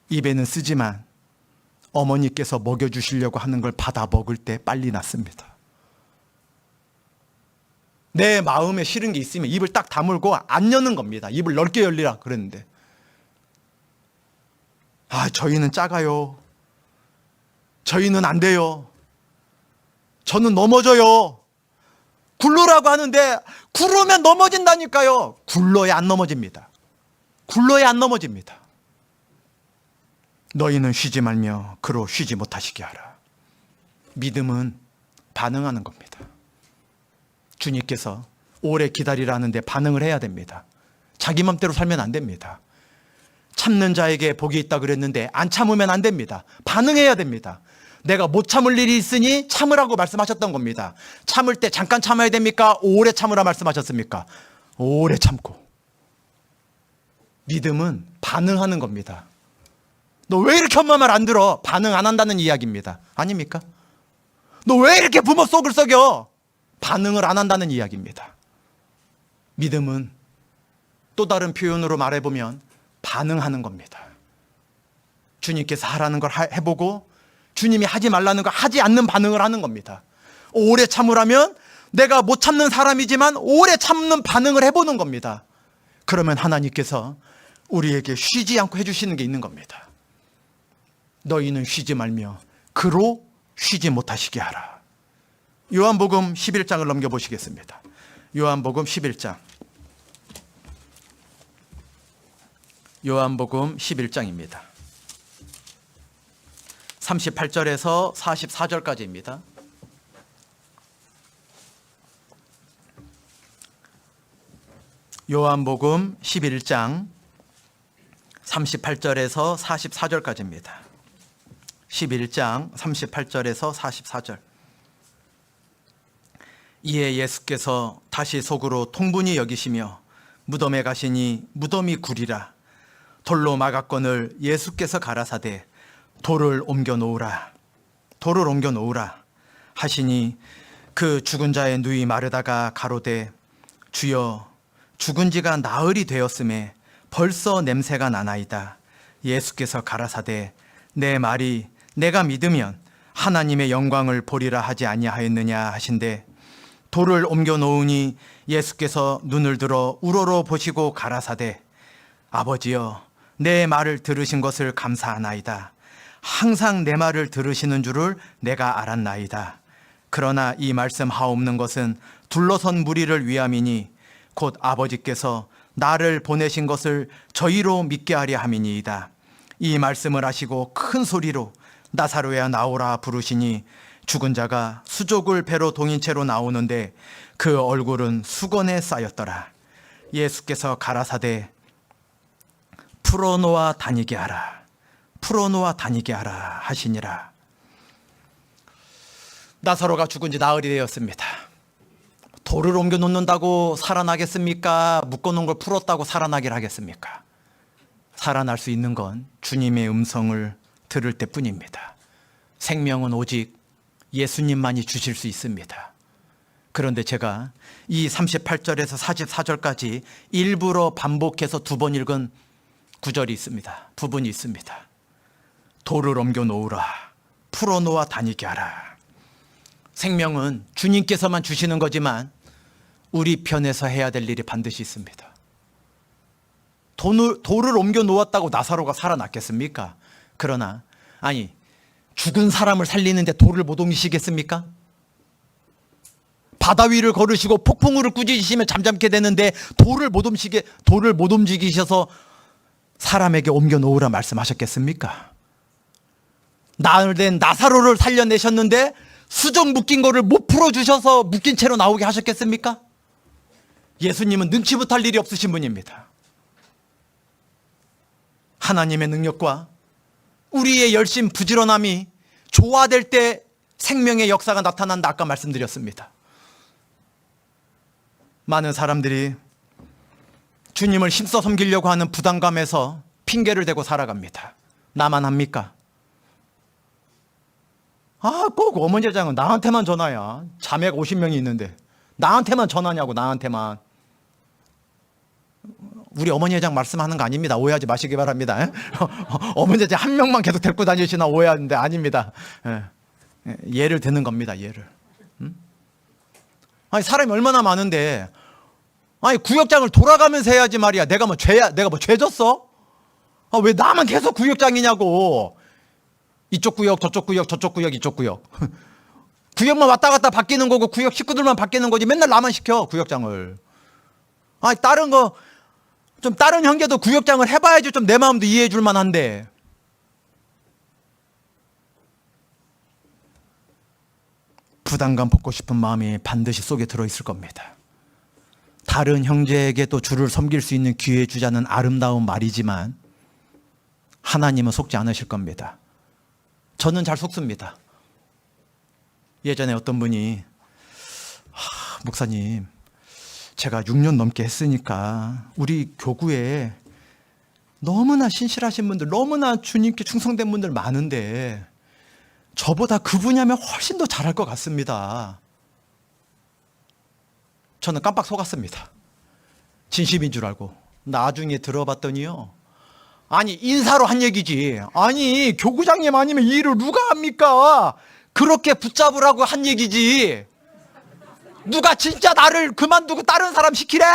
입에는 쓰지만 어머니께서 먹여주시려고 하는 걸 받아 먹을 때 빨리 낫습니다. 내 마음에 싫은 게 있으면 입을 딱 다물고 안 여는 겁니다. 입을 넓게 열리라 그랬는데, 저희는 작아요, 저희는 안 돼요, 저는 넘어져요, 굴러라고 하는데 굴러면 넘어진다니까요. 굴러야 안 넘어집니다. 굴러야 안 넘어집니다. 너희는 쉬지 말며 그로 쉬지 못하시게 하라. 믿음은 반응하는 겁니다. 주님께서 오래 기다리라는데 반응을 해야 됩니다. 자기 맘대로 살면 안 됩니다. 참는 자에게 복이 있다 그랬는데 안 참으면 안 됩니다. 반응해야 됩니다. 내가 못 참을 일이 있으니 참으라고 말씀하셨던 겁니다. 참을 때 잠깐 참아야 됩니까? 오래 참으라 말씀하셨습니까? 오래 참고. 믿음은 반응하는 겁니다. 너 왜 이렇게 엄마 말 안 들어? 반응 안 한다는 이야기입니다. 아닙니까? 너 왜 이렇게 부모 속을 썩여? 반응을 안 한다는 이야기입니다. 믿음은 또 다른 표현으로 말해보면 반응하는 겁니다. 주님께서 하라는 걸 해보고 주님이 하지 말라는 걸 하지 않는 반응을 하는 겁니다. 오래 참으라면 내가 못 참는 사람이지만 오래 참는 반응을 해보는 겁니다. 그러면 하나님께서 우리에게 쉬지 않고 해주시는 게 있는 겁니다. 너희는 쉬지 말며 그로 쉬지 못하시게 하라. 요한복음 11장을 넘겨보시겠습니다. 요한복음 11장. 요한복음 11장입니다. 38절에서 44절까지입니다. 요한복음 11장 38절에서 44절까지입니다. 11장 38절에서 44절. 이에 예수께서 다시 속으로 통분히 여기시며 무덤에 가시니 무덤이 구리라. 돌로 막았건을 예수께서 가라사대 돌을 옮겨 놓으라, 돌을 옮겨 놓으라 하시니 그 죽은 자의 누이 마르다가 가로되 주여 죽은 지가 나흘이 되었음에 벌써 냄새가 나나이다. 예수께서 가라사대 내 말이 내가 믿으면 하나님의 영광을 보리라 하지 아니하였느냐 하신대 돌을 옮겨 놓으니 예수께서 눈을 들어 우러러 보시고 가라사대 아버지여 내 말을 들으신 것을 감사하나이다. 항상 내 말을 들으시는 줄을 내가 알았나이다. 그러나 이 말씀 하옵는 것은 둘러선 무리를 위함이니 곧 아버지께서 나를 보내신 것을 저희로 믿게 하려 함이니이다. 이 말씀을 하시고 큰 소리로 나사로야 나오라 부르시니 죽은 자가 수족을 배로 동인 채로 나오는데 그 얼굴은 수건에 쌓였더라. 예수께서 가라사대 풀어놓아 다니게 하라, 풀어놓아 다니게 하라 하시니라. 나사로가 죽은 지 나흘이 되었습니다. 돌을 옮겨 놓는다고 살아나겠습니까? 묶어놓은 걸 풀었다고 살아나길 하겠습니까? 살아날 수 있는 건 주님의 음성을 들을 때뿐입니다. 생명은 오직 예수님만이 주실 수 있습니다. 그런데 제가 이 38절에서 44절까지 일부러 반복해서 2번 읽은 구절이 있습니다. 부분이 있습니다. 돌을 옮겨 놓으라. 풀어놓아 다니게 하라. 생명은 주님께서만 주시는 거지만 우리 편에서 해야 될 일이 반드시 있습니다. 돌을 옮겨 놓았다고 나사로가 살아났겠습니까? 그러나 아니, 죽은 사람을 살리는데 돌을 못 옮기시겠습니까? 바다 위를 걸으시고 폭풍우를 꾸짖으시면 잠잠게 되는데 돌을 못 움직이셔서 사람에게 옮겨 놓으라 말씀하셨겠습니까? 나흘된 나사로를 살려내셨는데 수정 묶인 거를 못 풀어주셔서 묶인 채로 나오게 하셨겠습니까? 예수님은 능치 못할 일이 없으신 분입니다. 하나님의 능력과 우리의 열심, 부지런함이 조화될 때 생명의 역사가 나타난다. 아까 말씀드렸습니다. 많은 사람들이 주님을 힘써 섬기려고 하는 부담감에서 핑계를 대고 살아갑니다. 나만 합니까? 꼭 어머니장은 나한테만 전화야. 자매가 50명이 있는데 나한테만 전화냐고. 나한테만. 우리 어머니회장 말씀하는 거 아닙니다. 오해하지 마시기 바랍니다. 어머니회장 한 명만 계속 데리고 다니시나 오해하는데 아닙니다. 예를 드는 겁니다. 예를. 아니, 사람이 얼마나 많은데, 아니, 구역장을 돌아가면서 해야지 말이야. 내가 뭐 죄야? 내가 뭐 죄 졌어? 왜 나만 계속 구역장이냐고. 이쪽 구역, 저쪽 구역, 저쪽 구역, 이쪽 구역. 구역만 왔다 갔다 바뀌는 거고 구역 식구들만 바뀌는 거지. 맨날 나만 시켜, 구역장을. 아니, 다른 거, 좀 다른 형제도 구역장을 해봐야지 좀 내 마음도 이해해 줄 만한데. 부담감 벗고 싶은 마음이 반드시 속에 들어있을 겁니다. 다른 형제에게도 주를 섬길 수 있는 기회 주자는 아름다운 말이지만 하나님은 속지 않으실 겁니다. 저는 잘 속습니다. 예전에 어떤 분이 목사님, 제가 6년 넘게 했으니까 우리 교구에 너무나 신실하신 분들, 너무나 주님께 충성된 분들 많은데 저보다 그 분야면 훨씬 더 잘할 것 같습니다. 저는 깜빡 속았습니다. 진심인 줄 알고. 나중에 들어봤더니요, 아니, 인사로 한 얘기지. 아니, 교구장님 아니면 이 일을 누가 합니까? 그렇게 붙잡으라고 한 얘기지. 누가 진짜 나를 그만두고 다른 사람 시키래?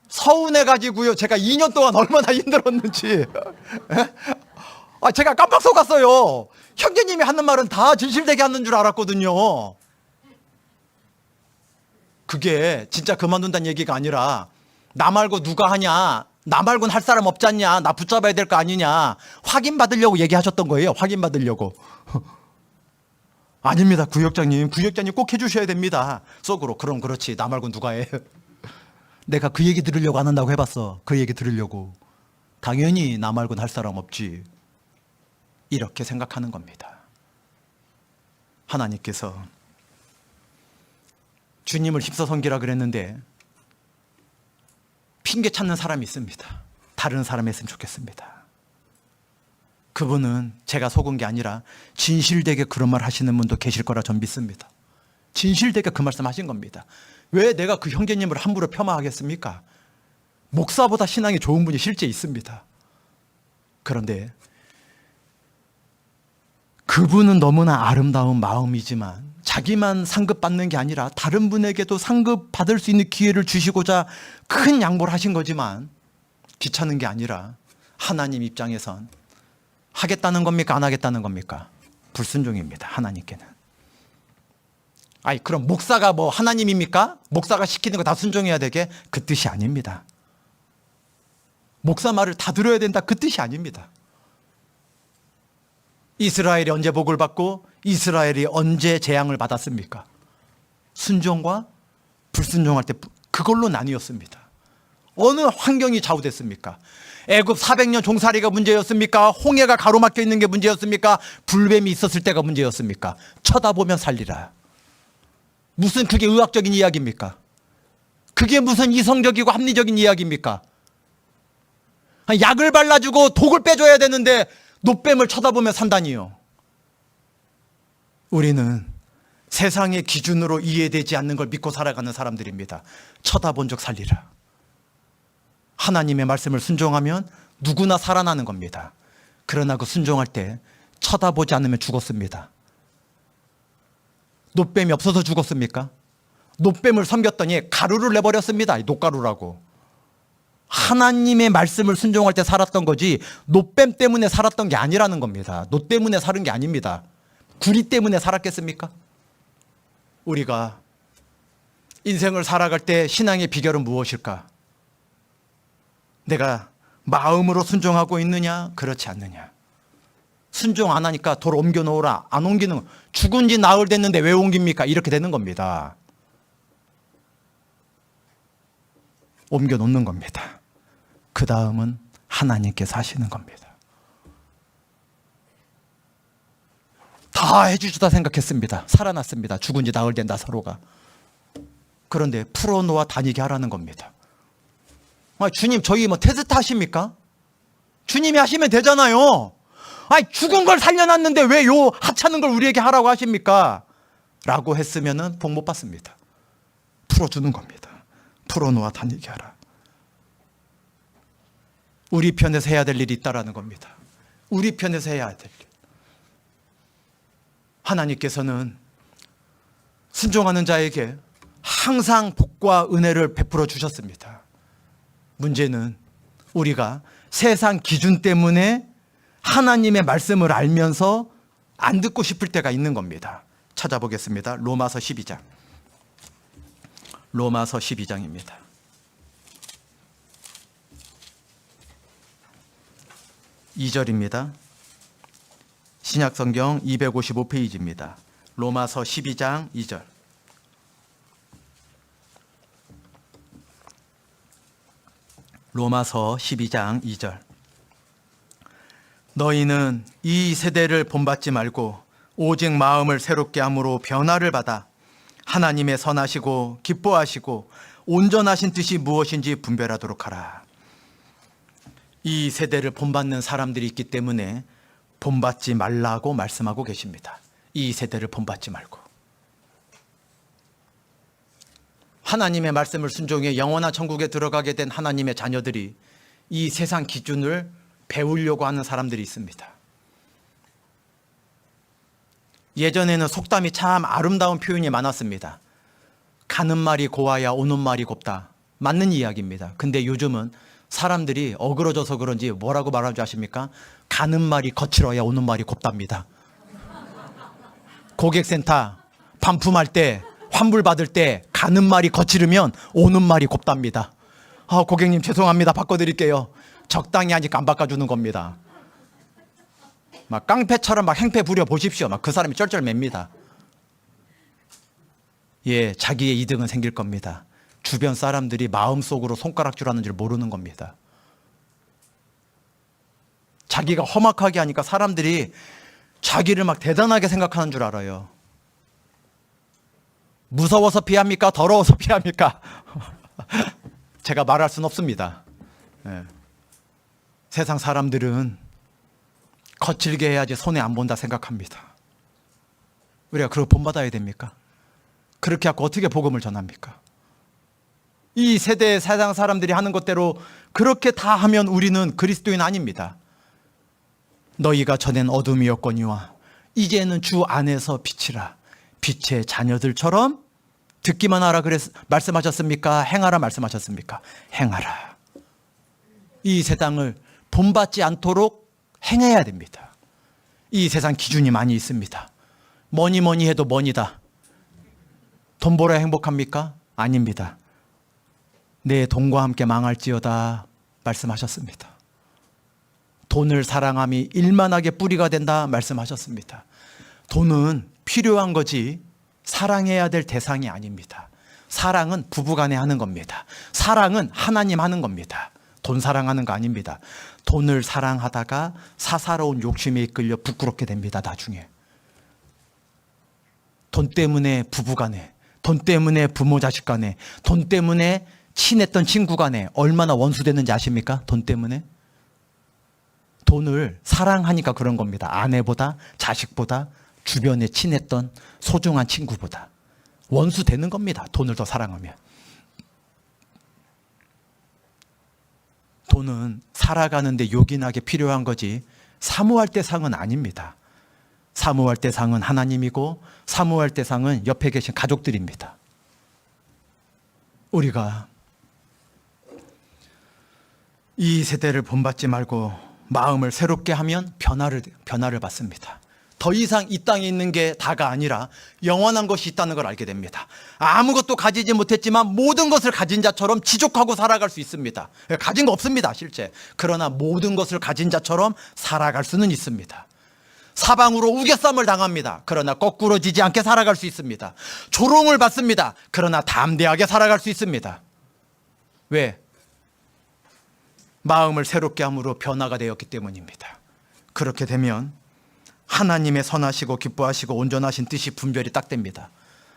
서운해가지고요, 제가 2년 동안 얼마나 힘들었는지. 제가 깜빡 속았어요. 형제님이 하는 말은 다 진실되게 하는 줄 알았거든요. 그게 진짜 그만둔다는 얘기가 아니라 나 말고 누가 하냐, 나 말고는 할 사람 없잖냐, 나 붙잡아야 될 거 아니냐 확인받으려고 얘기하셨던 거예요. 확인받으려고. 아닙니다. 구역장님 꼭 해주셔야 됩니다. 속으로. 그럼 그렇지, 나 말고 누가 해. 내가 그 얘기 들으려고 안 한다고 해봤어. 그 얘기 들으려고. 당연히 나 말고는 할 사람 없지. 이렇게 생각하는 겁니다. 하나님께서 주님을 힘써 섬기라 그랬는데 핑계 찾는 사람이 있습니다. 다른 사람 했으면 좋겠습니다. 그분은 제가 속은 게 아니라 진실되게 그런 말 하시는 분도 계실 거라 전 믿습니다. 진실되게 그 말씀 하신 겁니다. 왜 내가 그 형제님을 함부로 폄하하겠습니까? 목사보다 신앙이 좋은 분이 실제 있습니다. 그런데 그분은 너무나 아름다운 마음이지만 자기만 상급받는 게 아니라 다른 분에게도 상급받을 수 있는 기회를 주시고자 큰 양보를 하신 거지만 귀찮은 게 아니라 하나님 입장에선 하겠다는 겁니까? 안 하겠다는 겁니까? 불순종입니다. 하나님께는. 아니, 그럼 목사가 뭐 하나님입니까? 목사가 시키는 거 다 순종해야 되게? 그 뜻이 아닙니다. 목사 말을 다 들어야 된다, 그 뜻이 아닙니다. 이스라엘이 언제 복을 받고 이스라엘이 언제 재앙을 받았습니까? 순종과 불순종할 때 그걸로 나뉘었습니다. 어느 환경이 좌우됐습니까? 애굽 400년 종살이가 문제였습니까? 홍해가 가로막혀 있는 게 문제였습니까? 불뱀이 있었을 때가 문제였습니까? 쳐다보면 살리라. 무슨 그게 의학적인 이야기입니까? 그게 무슨 이성적이고 합리적인 이야기입니까? 약을 발라주고 독을 빼줘야 되는데 노뱀을 쳐다보며 산다니요. 우리는 세상의 기준으로 이해되지 않는 걸 믿고 살아가는 사람들입니다. 쳐다본 적 살리라. 하나님의 말씀을 순종하면 누구나 살아나는 겁니다. 그러나 그 순종할 때 쳐다보지 않으면 죽었습니다. 노뱀이 없어서 죽었습니까? 노뱀을 섬겼더니 가루를 내버렸습니다. 녹가루라고. 하나님의 말씀을 순종할 때 살았던 거지 노뱀 때문에 살았던 게 아니라는 겁니다. 노 때문에 살은 게 아닙니다. 구리 때문에 살았겠습니까? 우리가 인생을 살아갈 때 신앙의 비결은 무엇일까? 내가 마음으로 순종하고 있느냐, 그렇지 않느냐. 순종 안 하니까 돌 옮겨 놓으라. 안 옮기는 거. 죽은 지 나흘 됐는데 왜 옮깁니까? 이렇게 되는 겁니다. 옮겨 놓는 겁니다. 그 다음은 하나님께서 하시는 겁니다. 다 해주시다 생각했습니다. 살아났습니다. 죽은 지 나흘 된다 서로가. 그런데 풀어놓아 다니게 하라는 겁니다. 주님 저희 뭐 테스트 하십니까? 주님이 하시면 되잖아요. 죽은 걸 살려놨는데 왜 요 하찮은 걸 우리에게 하라고 하십니까? 라고 했으면 복 못 받습니다. 풀어주는 겁니다. 풀어놓아 다니게 하라. 우리 편에서 해야 될 일이 있다라는 겁니다. 우리 편에서 해야 될 일. 하나님께서는 순종하는 자에게 항상 복과 은혜를 베풀어 주셨습니다. 문제는 우리가 세상 기준 때문에 하나님의 말씀을 알면서 안 듣고 싶을 때가 있는 겁니다. 찾아보겠습니다. 로마서 12장. 로마서 12장입니다. 2절입니다. 신약성경 255페이지입니다. 로마서 12장 2절. 로마서 12장 2절. 너희는 이 세대를 본받지 말고 오직 마음을 새롭게 함으로 변화를 받아 하나님의 선하시고 기뻐하시고 온전하신 뜻이 무엇인지 분별하도록 하라. 이 세대를 본받는 사람들이 있기 때문에 본받지 말라고 말씀하고 계십니다. 이 세대를 본받지 말고. 하나님의 말씀을 순종해 영원한 천국에 들어가게 된 하나님의 자녀들이 이 세상 기준을 배우려고 하는 사람들이 있습니다. 예전에는 속담이 참 아름다운 표현이 많았습니다. 가는 말이 고와야 오는 말이 곱다. 맞는 이야기입니다. 근데 요즘은 사람들이 어그러져서 그런지 뭐라고 말하는 줄 아십니까? 가는 말이 거칠어야 오는 말이 곱답니다. 고객센터 반품할 때 환불 받을 때 가는 말이 거칠으면 오는 말이 곱답니다. 고객님 죄송합니다. 바꿔드릴게요. 적당히 하니까 안 바꿔주는 겁니다. 막 깡패처럼 막 행패 부려 보십시오. 막 그 사람이 쩔쩔맵니다. 예, 자기의 이득은 생길 겁니다. 주변 사람들이 마음속으로 손가락질 하는 줄 모르는 겁니다. 자기가 험악하게 하니까 사람들이 자기를 막 대단하게 생각하는 줄 알아요. 무서워서 피합니까? 더러워서 피합니까? 제가 말할 수는 없습니다. 예. 세상 사람들은 거칠게 해야지 손해 안 본다 생각합니다. 우리가 그걸 본받아야 됩니까? 그렇게 하고 어떻게 복음을 전합니까? 이 세대의 세상 사람들이 하는 것대로 그렇게 다 하면 우리는 그리스도인 아닙니다. 너희가 전엔 어둠이었거니와 이제는 주 안에서 빛이라. 빛의 자녀들처럼 듣기만 하라 말씀하셨습니까? 행하라 말씀하셨습니까? 행하라. 이 세상을 본받지 않도록 행해야 됩니다. 이 세상 기준이 많이 있습니다. 뭐니 해도 뭐니다. 돈 벌어야 행복합니까? 아닙니다. 내 돈과 함께 망할지어다 말씀하셨습니다. 돈을 사랑함이 일만하게 뿌리가 된다 말씀하셨습니다. 돈은 필요한 거지 사랑해야 될 대상이 아닙니다. 사랑은 부부간에 하는 겁니다. 사랑은 하나님 하는 겁니다. 돈 사랑하는 거 아닙니다. 돈을 사랑하다가 사사로운 욕심에 이끌려 부끄럽게 됩니다. 나중에. 돈 때문에 부부간에, 돈 때문에 부모 자식 간에, 돈 때문에 친했던 친구 간에 얼마나 원수되는지 아십니까? 돈 때문에. 돈을 사랑하니까 그런 겁니다. 아내보다 자식보다 주변에 친했던 소중한 친구보다. 원수 되는 겁니다. 돈을 더 사랑하면. 돈은 살아가는데 요긴하게 필요한 거지 사모할 대상은 아닙니다. 사모할 대상은 하나님이고 사모할 대상은 옆에 계신 가족들입니다. 우리가 이 세대를 본받지 말고 마음을 새롭게 하면 변화를 받습니다. 더 이상 이 땅에 있는 게 다가 아니라 영원한 것이 있다는 걸 알게 됩니다. 아무것도 가지지 못했지만 모든 것을 가진 자처럼 지족하고 살아갈 수 있습니다. 가진 거 없습니다, 실제. 그러나 모든 것을 가진 자처럼 살아갈 수는 있습니다. 사방으로 우겨쌈을 당합니다. 그러나 거꾸로 지지 않게 살아갈 수 있습니다. 조롱을 받습니다. 그러나 담대하게 살아갈 수 있습니다. 왜? 마음을 새롭게 함으로 변화가 되었기 때문입니다. 그렇게 되면 하나님의 선하시고 기뻐하시고 온전하신 뜻이 분별이 딱 됩니다.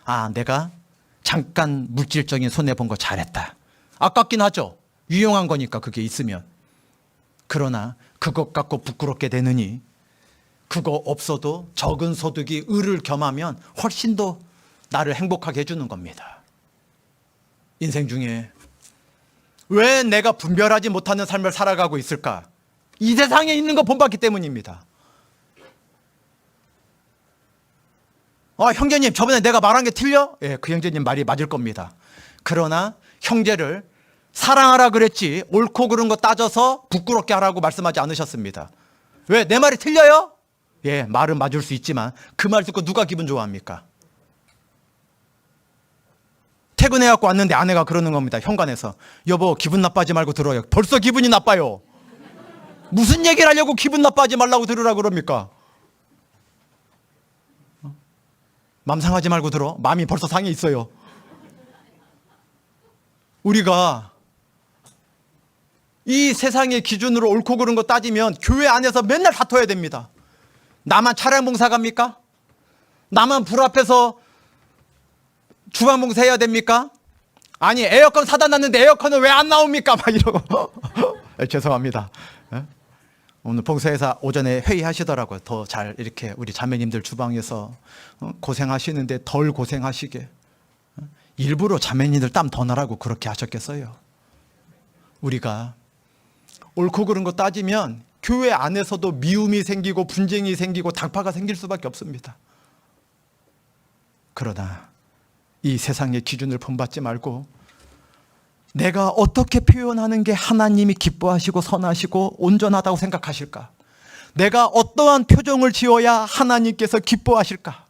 아, 내가 잠깐 물질적인 손해본 거 잘했다. 아깝긴 하죠. 유용한 거니까 그게 있으면. 그러나 그것 갖고 부끄럽게 되느니 그거 없어도 적은 소득이 을을 겸하면 훨씬 더 나를 행복하게 해주는 겁니다. 인생 중에 왜 내가 분별하지 못하는 삶을 살아가고 있을까? 이 세상에 있는 거 본받기 때문입니다. 형제님, 저번에 내가 말한 게 틀려? 예, 그 형제님 말이 맞을 겁니다. 그러나 형제를 사랑하라 그랬지 옳고 그른 거 따져서 부끄럽게 하라고 말씀하지 않으셨습니다. 왜? 내 말이 틀려요? 예, 말은 맞을 수 있지만 그 말 듣고 누가 기분 좋아합니까? 퇴근해갖고 왔는데 아내가 그러는 겁니다. 현관에서. 여보, 기분 나빠하지 말고 들어요. 벌써 기분이 나빠요. 무슨 얘기를 하려고 기분 나빠하지 말라고 들으라 그럽니까? 맘 상하지 말고 들어. 마음이 벌써 상해 있어요. 우리가 이 세상의 기준으로 옳고 그른 거 따지면 교회 안에서 맨날 다퉈야 됩니다. 나만 차량 봉사 갑니까? 나만 불 앞에서 주방 봉사 해야 됩니까? 아니, 에어컨 사다 놨는데 에어컨은 왜 안 나옵니까? 막 이러고. 죄송합니다. 오늘 봉사회사 오전에 회의하시더라고요. 더 잘 이렇게 우리 자매님들 주방에서 고생하시는데 덜 고생하시게. 일부러 자매님들 땀 더 나라고 그렇게 하셨겠어요. 우리가 옳고 그른 거 따지면 교회 안에서도 미움이 생기고 분쟁이 생기고 당파가 생길 수밖에 없습니다. 그러나 이 세상의 기준을 본받지 말고 내가 어떻게 표현하는 게 하나님이 기뻐하시고 선하시고 온전하다고 생각하실까? 내가 어떠한 표정을 지어야 하나님께서 기뻐하실까?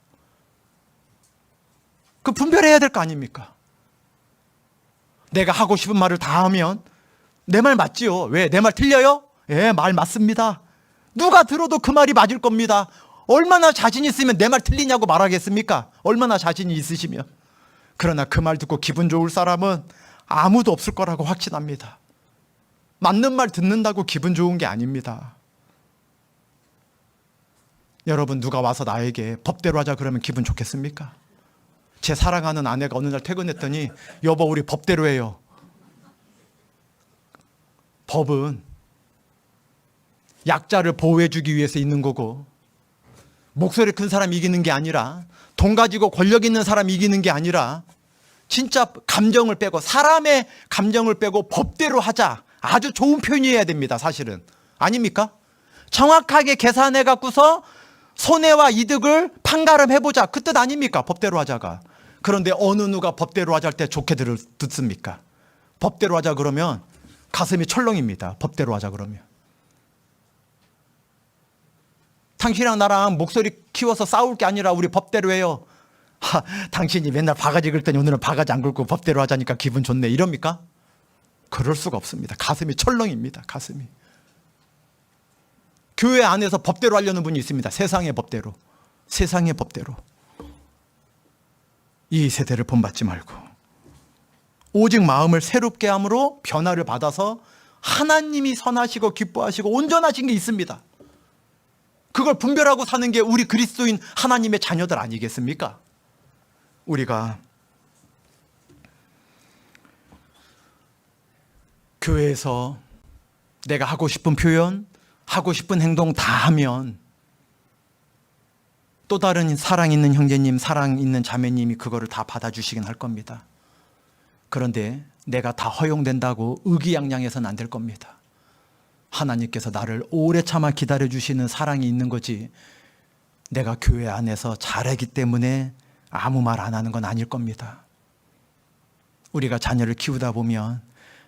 그 분별해야 될 거 아닙니까? 내가 하고 싶은 말을 다 하면 내 말 맞지요? 왜? 내 말 틀려요? 예, 말 맞습니다. 누가 들어도 그 말이 맞을 겁니다. 얼마나 자신 있으면 내 말 틀리냐고 말하겠습니까? 얼마나 자신이 있으시면. 그러나 그 말 듣고 기분 좋을 사람은 아무도 없을 거라고 확신합니다. 맞는 말 듣는다고 기분 좋은 게 아닙니다. 여러분, 누가 와서 나에게 법대로 하자 그러면 기분 좋겠습니까? 제 사랑하는 아내가 어느 날 퇴근했더니 여보, 우리 법대로 해요. 법은 약자를 보호해주기 위해서 있는 거고 목소리 큰 사람 이기는 게 아니라 돈 가지고 권력 있는 사람 이기는 게 아니라 진짜 감정을 빼고 사람의 감정을 빼고 법대로 하자. 아주 좋은 표현이어야 됩니다. 사실은. 아닙니까? 정확하게 계산해 갖고서 손해와 이득을 판가름해보자. 그 뜻 아닙니까? 법대로 하자가. 그런데 어느 누가 법대로 하자 할 때 좋게 듣습니까? 법대로 하자 그러면 가슴이 철렁입니다. 법대로 하자 그러면. 당신이랑 나랑 목소리 키워서 싸울 게 아니라 우리 법대로 해요. 당신이 맨날 바가지 긁더니 오늘은 바가지 안 긁고 법대로 하자니까 기분 좋네. 이럽니까? 그럴 수가 없습니다. 가슴이 철렁입니다. 가슴이. 교회 안에서 법대로 하려는 분이 있습니다. 세상의 법대로. 세상의 법대로. 이 세대를 본받지 말고 오직 마음을 새롭게 함으로 변화를 받아서 하나님이 선하시고 기뻐하시고 온전하신 게 있습니다. 그걸 분별하고 사는 게 우리 그리스도인 하나님의 자녀들 아니겠습니까? 우리가 교회에서 내가 하고 싶은 표현, 하고 싶은 행동 다 하면 또 다른 사랑 있는 형제님, 사랑 있는 자매님이 그거를 다 받아주시긴 할 겁니다. 그런데 내가 다 허용된다고 의기양양해서는 안 될 겁니다. 하나님께서 나를 오래 참아 기다려주시는 사랑이 있는 거지, 내가 교회 안에서 잘하기 때문에 아무 말 안 하는 건 아닐 겁니다. 우리가 자녀를 키우다 보면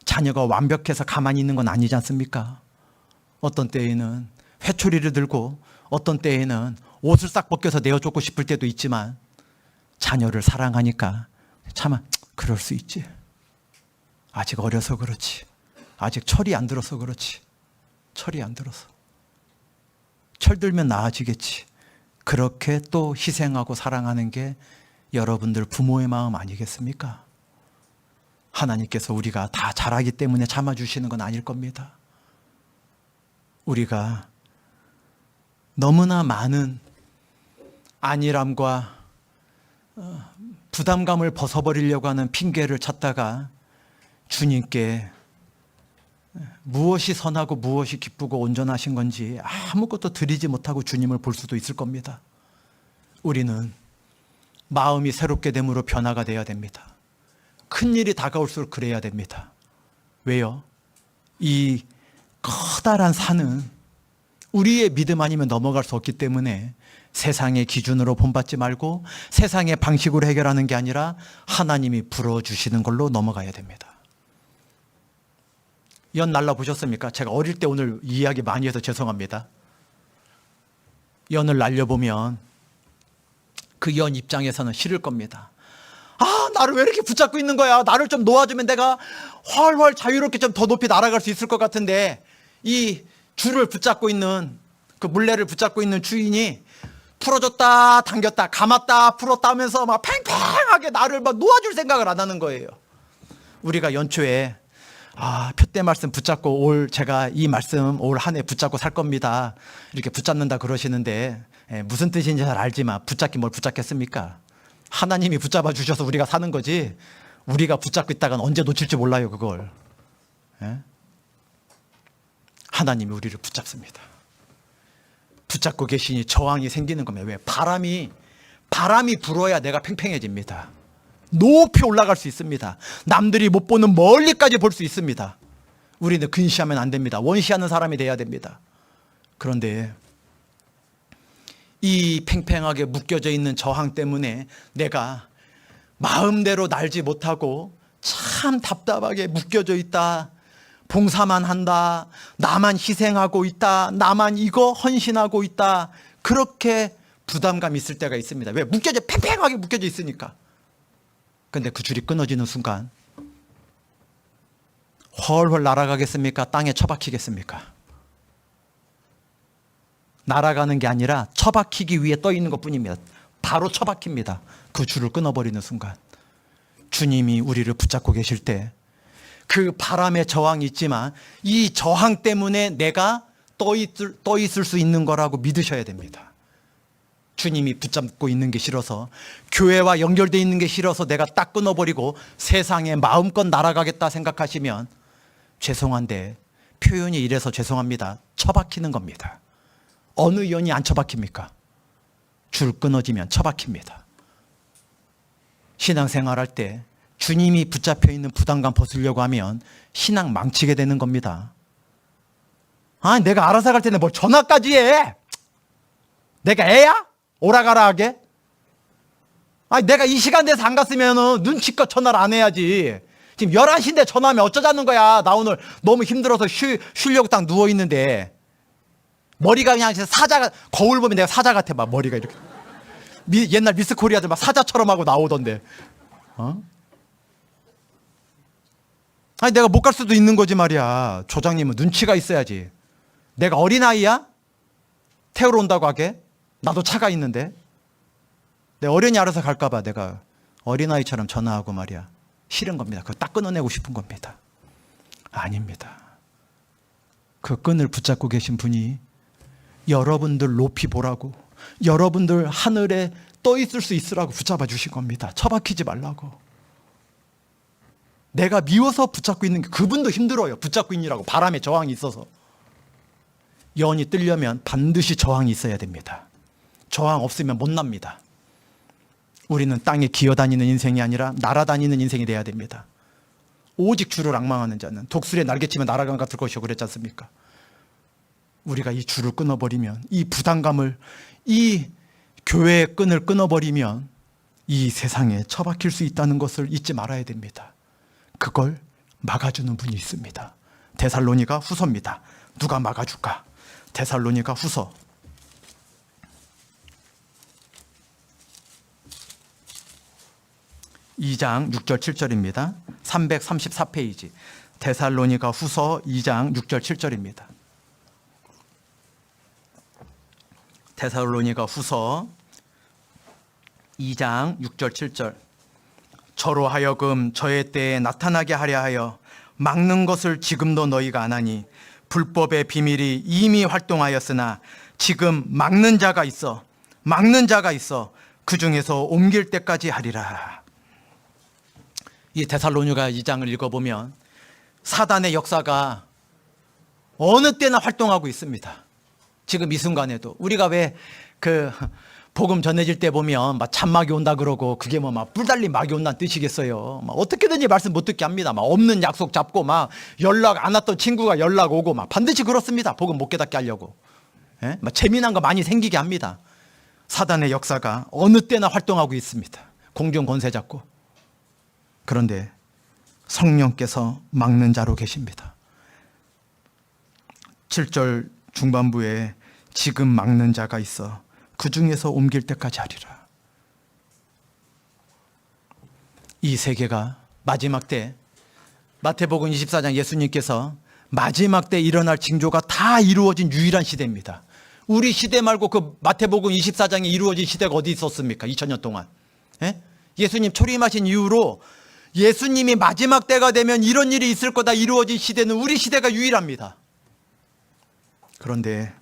자녀가 완벽해서 가만히 있는 건 아니지 않습니까? 어떤 때에는 회초리를 들고 어떤 때에는 옷을 싹 벗겨서 내어쫓고 싶을 때도 있지만, 자녀를 사랑하니까 차마 그럴 수 있지. 아직 어려서 그렇지. 아직 철이 안 들어서 그렇지. 철이 안 들어서. 철 들면 나아지겠지. 그렇게 또 희생하고 사랑하는 게 여러분들 부모의 마음 아니겠습니까? 하나님께서 우리가 다 잘하기 때문에 참아주시는 건 아닐 겁니다. 우리가 너무나 많은 안일함과 부담감을 벗어버리려고 하는 핑계를 찾다가 주님께 무엇이 선하고 무엇이 기쁘고 온전하신 건지 아무것도 드리지 못하고 주님을 볼 수도 있을 겁니다. 우리는 마음이 새롭게 됨으로 변화가 돼야 됩니다. 큰일이 다가올수록 그래야 됩니다. 왜요? 이 커다란 산은 우리의 믿음 아니면 넘어갈 수 없기 때문에 세상의 기준으로 본받지 말고 세상의 방식으로 해결하는 게 아니라 하나님이 불어주시는 걸로 넘어가야 됩니다. 연 날라보셨습니까? 제가 어릴 때 오늘 이야기 많이 해서 죄송합니다. 연을 날려보면 그 연 입장에서는 싫을 겁니다. 아, 나를 왜 이렇게 붙잡고 있는 거야? 나를 좀 놓아주면 내가 훨훨 자유롭게 좀 더 높이 날아갈 수 있을 것 같은데, 이 줄을 붙잡고 있는, 그 물레를 붙잡고 있는 주인이 풀어줬다 당겼다 감았다 풀었다 하면서 막 팽팽하게 나를 막 놓아줄 생각을 안 하는 거예요. 우리가 연초에 표대 말씀 붙잡고 제가 이 말씀 올 한 해 붙잡고 살 겁니다, 이렇게 붙잡는다 그러시는데, 무슨 뜻인지 잘 알지만 붙잡긴 뭘 붙잡겠습니까? 하나님이 붙잡아 주셔서 우리가 사는 거지, 우리가 붙잡고 있다간 언제 놓칠지 몰라요, 그걸. 하나님이 우리를 붙잡습니다. 붙잡고 계시니 저항이 생기는 겁니다. 왜? 바람이 불어야 내가 팽팽해집니다. 높이 올라갈 수 있습니다. 남들이 못 보는 멀리까지 볼 수 있습니다. 우리는 근시하면 안 됩니다. 원시하는 사람이 돼야 됩니다. 그런데 이 팽팽하게 묶여져 있는 저항 때문에 내가 마음대로 날지 못하고 참 답답하게 묶여져 있다. 봉사만 한다. 나만 희생하고 있다. 나만 이거 헌신하고 있다. 그렇게 부담감 있을 때가 있습니다. 왜? 팽팽하게 묶여져 있으니까. 근데 그 줄이 끊어지는 순간 훨훨 날아가겠습니까? 땅에 처박히겠습니까? 날아가는 게 아니라 처박히기 위해 떠 있는 것 뿐입니다. 바로 처박힙니다. 그 줄을 끊어버리는 순간. 주님이 우리를 붙잡고 계실 때 그 바람의 저항이 있지만 이 저항 때문에 내가 떠 있을 수 있는 거라고 믿으셔야 됩니다. 주님이 붙잡고 있는 게 싫어서, 교회와 연결되어 있는 게 싫어서 내가 딱 끊어버리고 세상에 마음껏 날아가겠다 생각하시면 죄송한데, 표현이 이래서 죄송합니다, 처박히는 겁니다. 어느 연이 안 처박힙니까? 줄 끊어지면 처박힙니다. 신앙생활할 때 주님이 붙잡혀 있는 부담감 벗으려고 하면 신앙 망치게 되는 겁니다. 내가 알아서 갈 텐데 뭘 전화까지 해? 내가 애야? 오라가라 하게? 내가 이 시간 돼서 안 갔으면 눈치껏 전화를 안 해야지. 지금 11시인데 전화하면 어쩌자는 거야. 나 오늘 너무 힘들어서 쉬려고 딱 누워있는데. 머리가 그냥 사자, 거울 보면 내가 사자 같아. 막 머리가 이렇게. 옛날 미스 코리아들 막 사자처럼 하고 나오던데. 내가 못 갈 수도 있는 거지 말이야. 조장님은 눈치가 있어야지. 내가 어린아이야? 태우러 온다고 하게? 나도 차가 있는데. 내 어른이 알아서 갈까봐 내가 어린아이처럼 전화하고 말이야. 싫은 겁니다. 그거 딱 끊어내고 싶은 겁니다. 아닙니다. 그 끈을 붙잡고 계신 분이 여러분들 높이 보라고, 여러분들 하늘에 떠 있을 수 있으라고 붙잡아 주신 겁니다. 처박히지 말라고. 내가 미워서 붙잡고 있는 게, 그분도 힘들어요. 붙잡고 있느라고. 바람에 저항이 있어서. 연이 뜨려면 반드시 저항이 있어야 됩니다. 저항 없으면 못 납니다. 우리는 땅에 기어다니는 인생이 아니라 날아다니는 인생이 돼야 됩니다. 오직 주를 앙망하는 자는 독수리에 날개치면 날아간 같을 것이요 그랬지 않습니까? 우리가 이 줄을 끊어버리면, 이 부담감을, 이 교회의 끈을 끊어버리면 이 세상에 처박힐 수 있다는 것을 잊지 말아야 됩니다. 그걸 막아주는 분이 있습니다. 데살로니가 후서입니다. 누가 막아줄까? 데살로니가 후서 2장 6절 7절입니다. 334페이지 데살로니가 후서 2장 6절 7절입니다. 데살로니가 후서 2장 6절 7절 저로 하여금 저의 때에 나타나게 하려 하여 막는 것을 지금도 너희가 안 하니 불법의 비밀이 이미 활동하였으나 지금 막는 자가 있어 그 중에서 옮길 때까지 하리라. 이 데살로니가 2장을 읽어보면 사단의 역사가 어느 때나 활동하고 있습니다. 지금 이 순간에도 우리가 왜 복음 전해질 때 보면 막 참막이 온다 그러고 그게 뭐 막 뿔 달린 막이 온다는 뜻이겠어요. 막 어떻게든지 말씀 못 듣게 합니다. 막 없는 약속 잡고 막 연락 안 왔던 친구가 연락 오고 막 반드시 그렇습니다. 복음 못 깨닫게 하려고. 예? 막 재미난 거 많이 생기게 합니다. 사단의 역사가 어느 때나 활동하고 있습니다. 공중 권세 잡고. 그런데 성령께서 막는 자로 계십니다. 7절 중반부에 지금 막는 자가 있어 그 중에서 옮길 때까지 하리라. 이 세계가 마지막 때 마태복음 24장 예수님께서 마지막 때 일어날 징조가 다 이루어진 유일한 시대입니다. 우리 시대 말고 그 마태복음 24장에 이루어진 시대가 어디 있었습니까? 2000년 동안. 예? 예수님 초림하신 이후로 예수님이 마지막 때가 되면 이런 일이 있을 거다 이루어진 시대는 우리 시대가 유일합니다. 그런데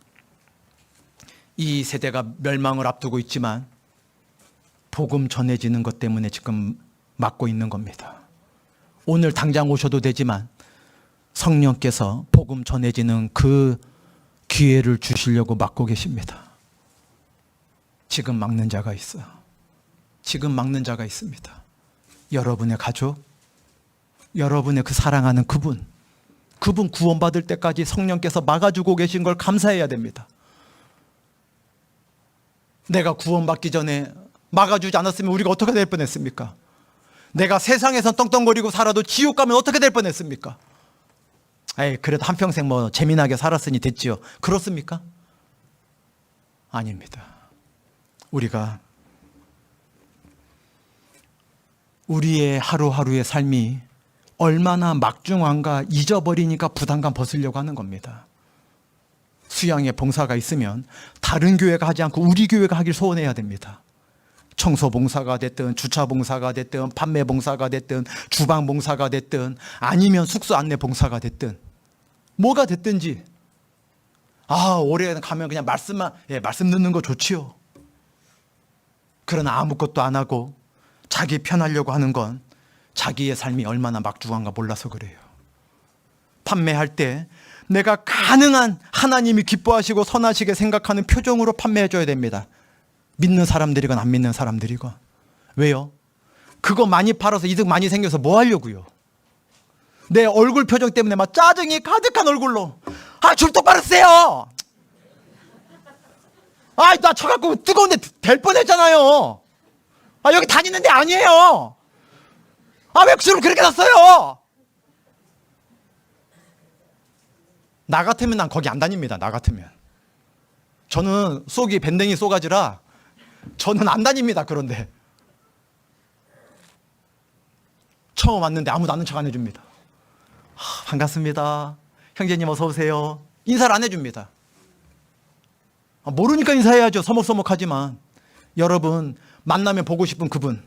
이 세대가 멸망을 앞두고 있지만 복음 전해지는 것 때문에 지금 막고 있는 겁니다. 오늘 당장 오셔도 되지만 성령께서 복음 전해지는 그 기회를 주시려고 막고 계십니다. 지금 막는 자가 있어요. 지금 막는 자가 있습니다. 여러분의 가족, 여러분의 그 사랑하는 그분 구원받을 때까지 성령께서 막아주고 계신 걸 감사해야 됩니다. 내가 구원받기 전에 막아주지 않았으면 우리가 어떻게 될 뻔했습니까? 내가 세상에서 떵떵거리고 살아도 지옥 가면 어떻게 될 뻔했습니까? 그래도 한평생 뭐 재미나게 살았으니 됐지요. 그렇습니까? 아닙니다. 우리가 우리의 하루하루의 삶이 얼마나 막중한가 잊어버리니까 부담감 벗으려고 하는 겁니다. 수양에 봉사가 있으면 다른 교회가 하지 않고 우리 교회가 하길 소원해야 됩니다. 청소 봉사가 됐든 주차 봉사가 됐든 판매 봉사가 됐든 주방 봉사가 됐든 아니면 숙소 안내 봉사가 됐든 뭐가 됐든지 올해 가면 그냥 말씀 듣는 거 좋지요. 그러나 아무것도 안 하고 자기 편하려고 하는 건 자기의 삶이 얼마나 막중한가 몰라서 그래요. 판매할 때 내가 가능한 하나님이 기뻐하시고 선하시게 생각하는 표정으로 판매해줘야 됩니다. 믿는 사람들이건 안 믿는 사람들이건. 왜요? 그거 많이 팔아서 이득 많이 생겨서 뭐 하려고요? 내 얼굴 표정 때문에 막 짜증이 가득한 얼굴로 줄 똑바로 세요. 나 쳐갖고 뜨거운데 될 뻔했잖아요. 여기 다니는 데 아니에요. 왜 술을 그렇게 샀어요? 나 같으면 난 거기 안 다닙니다. 나 같으면. 저는 속이 밴댕이 쏘가지라 저는 안 다닙니다. 그런데 처음 왔는데 아무도 아는 척 안 해줍니다. 반갑습니다. 형제님 어서 오세요. 인사를 안 해줍니다. 모르니까 인사해야죠. 서먹서먹하지만. 여러분 만나면 보고 싶은 그분,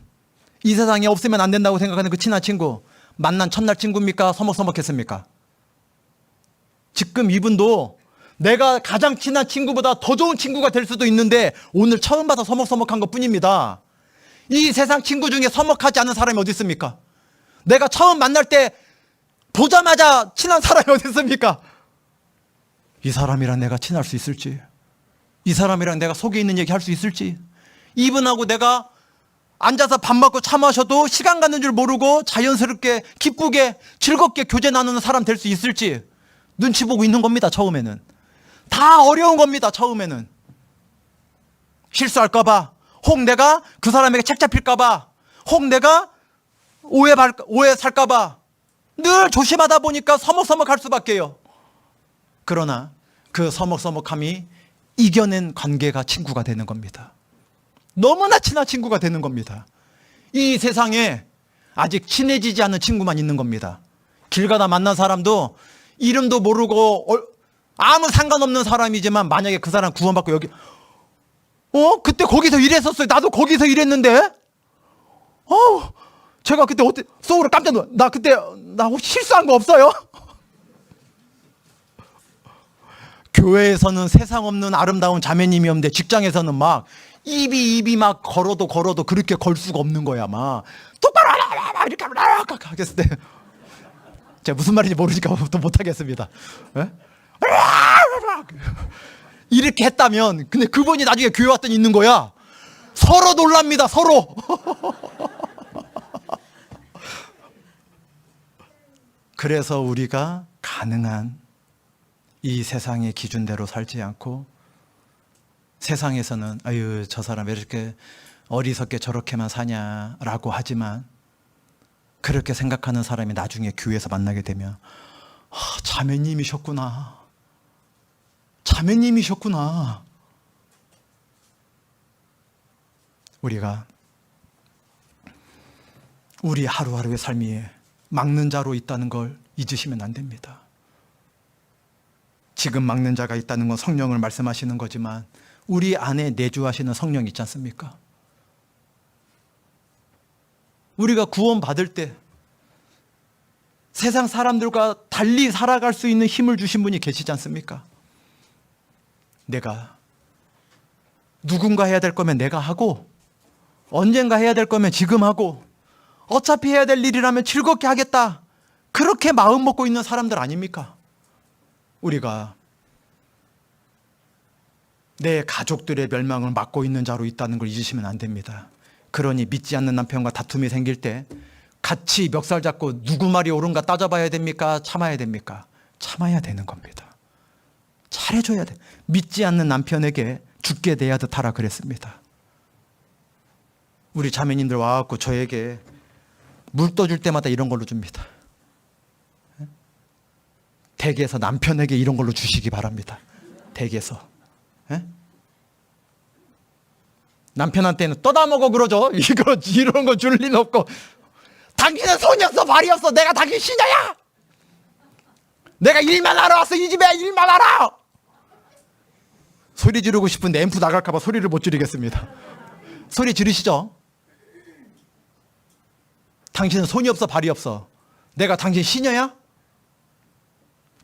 이 세상에 없으면 안 된다고 생각하는 그 친한 친구, 만난 첫날 친구입니까? 서먹서먹했습니까? 지금 이분도 내가 가장 친한 친구보다 더 좋은 친구가 될 수도 있는데 오늘 처음 봐서 서먹서먹한 것 뿐입니다. 이 세상 친구 중에 서먹하지 않은 사람이 어디 있습니까? 내가 처음 만날 때 보자마자 친한 사람이 어디 있습니까? 이 사람이랑 내가 친할 수 있을지, 이 이 사람이랑 내가 속에 있는 얘기 할 수 있을지, 이분하고 내가 앉아서 밥 먹고 차 마셔도 시간 가는 줄 모르고 자연스럽게 기쁘게 즐겁게 교제 나누는 사람 될 수 있을지 눈치 보고 있는 겁니다. 처음에는 다 어려운 겁니다. 처음에는 실수할까 봐, 혹 내가 그 사람에게 책 잡힐까 봐, 혹 내가 오해 살까 봐 늘 조심하다 보니까 서먹서먹할 수밖에요. 그러나 그 서먹서먹함이 이겨낸 관계가 친구가 되는 겁니다. 너무나 친한 친구가 되는 겁니다. 이 세상에 아직 친해지지 않은 친구만 있는 겁니다. 길 가다 만난 사람도 이름도 모르고 아무 상관없는 사람이지만 만약에 그 사람 구원받고 여기 그때 거기서 일했었어요. 나도 거기서 일했는데 제가 그때 어때 속으로 깜짝 놀라. 나 그때 나 혹시 실수한 거 없어요? 교회에서는 세상 없는 아름다운 자매님이었는데 직장에서는 막 입이 막 걸어도 그렇게 걸 수가 없는 거야. 막 똑바로 하라 이렇게 하겠을 때 제가 무슨 말인지 모르니까 또 못하겠습니다. 이렇게 했다면, 근데 그분이 나중에 교회 왔더니 있는 거야. 서로 놀랍니다. 서로. 그래서 우리가 가능한 이 세상의 기준대로 살지 않고, 세상에서는 아유 저 사람 왜 이렇게 어리석게 저렇게만 사냐라고 하지만, 그렇게 생각하는 사람이 나중에 교회에서 만나게 되면 자매님이셨구나. 우리가 우리 하루하루의 삶이 막는 자로 있다는 걸 잊으시면 안 됩니다. 지금 막는 자가 있다는 건 성령을 말씀하시는 거지만 우리 안에 내주하시는 성령이 있지 않습니까? 우리가 구원받을 때 세상 사람들과 달리 살아갈 수 있는 힘을 주신 분이 계시지 않습니까? 내가 누군가 해야 될 거면 내가 하고, 언젠가 해야 될 거면 지금 하고, 어차피 해야 될 일이라면 즐겁게 하겠다, 그렇게 마음 먹고 있는 사람들 아닙니까? 우리가 내 가족들의 멸망을 막고 있는 자로 있다는 걸 잊으시면 안 됩니다. 그러니 믿지 않는 남편과 다툼이 생길 때 같이 멱살 잡고 누구 말이 옳은가 따져봐야 됩니까? 참아야 됩니까? 참아야 되는 겁니다. 잘해줘야 돼. 믿지 않는 남편에게 죽게 대야 듯하라 그랬습니다. 우리 자매님들 와갖고 저에게 물 떠줄 때마다 이런 걸로 줍니다. 댁에서 남편에게 이런 걸로 주시기 바랍니다. 댁에서. 남편한테는 떠다 먹어 그러죠. 이런 거 줄 리는 없고, 당신은 손이 없어 발이 없어, 내가 당신 시녀야, 내가 일만 하러 왔어, 이 집에 일만 하러. 소리 지르고 싶은데 앰프 나갈까 봐 소리를 못 지르겠습니다. 소리 지르시죠? 당신은 손이 없어 발이 없어, 내가 당신 시녀야?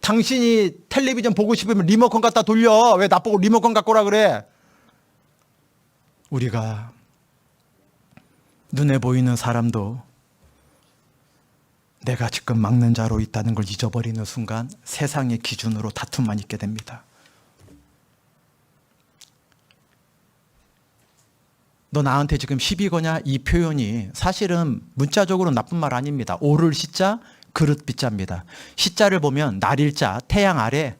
당신이 텔레비전 보고 싶으면 리모컨 갖다 돌려. 왜 나보고 리모컨 갖고 오라 그래? 우리가 눈에 보이는 사람도 내가 지금 막는 자로 있다는 걸 잊어버리는 순간 세상의 기준으로 다툼만 있게 됩니다. 너 나한테 지금 시비 거냐? 이 표현이 사실은 문자적으로는 나쁜 말 아닙니다. 오를 시자, 그릇 비자입니다. 시자를 보면 날일자, 태양 아래,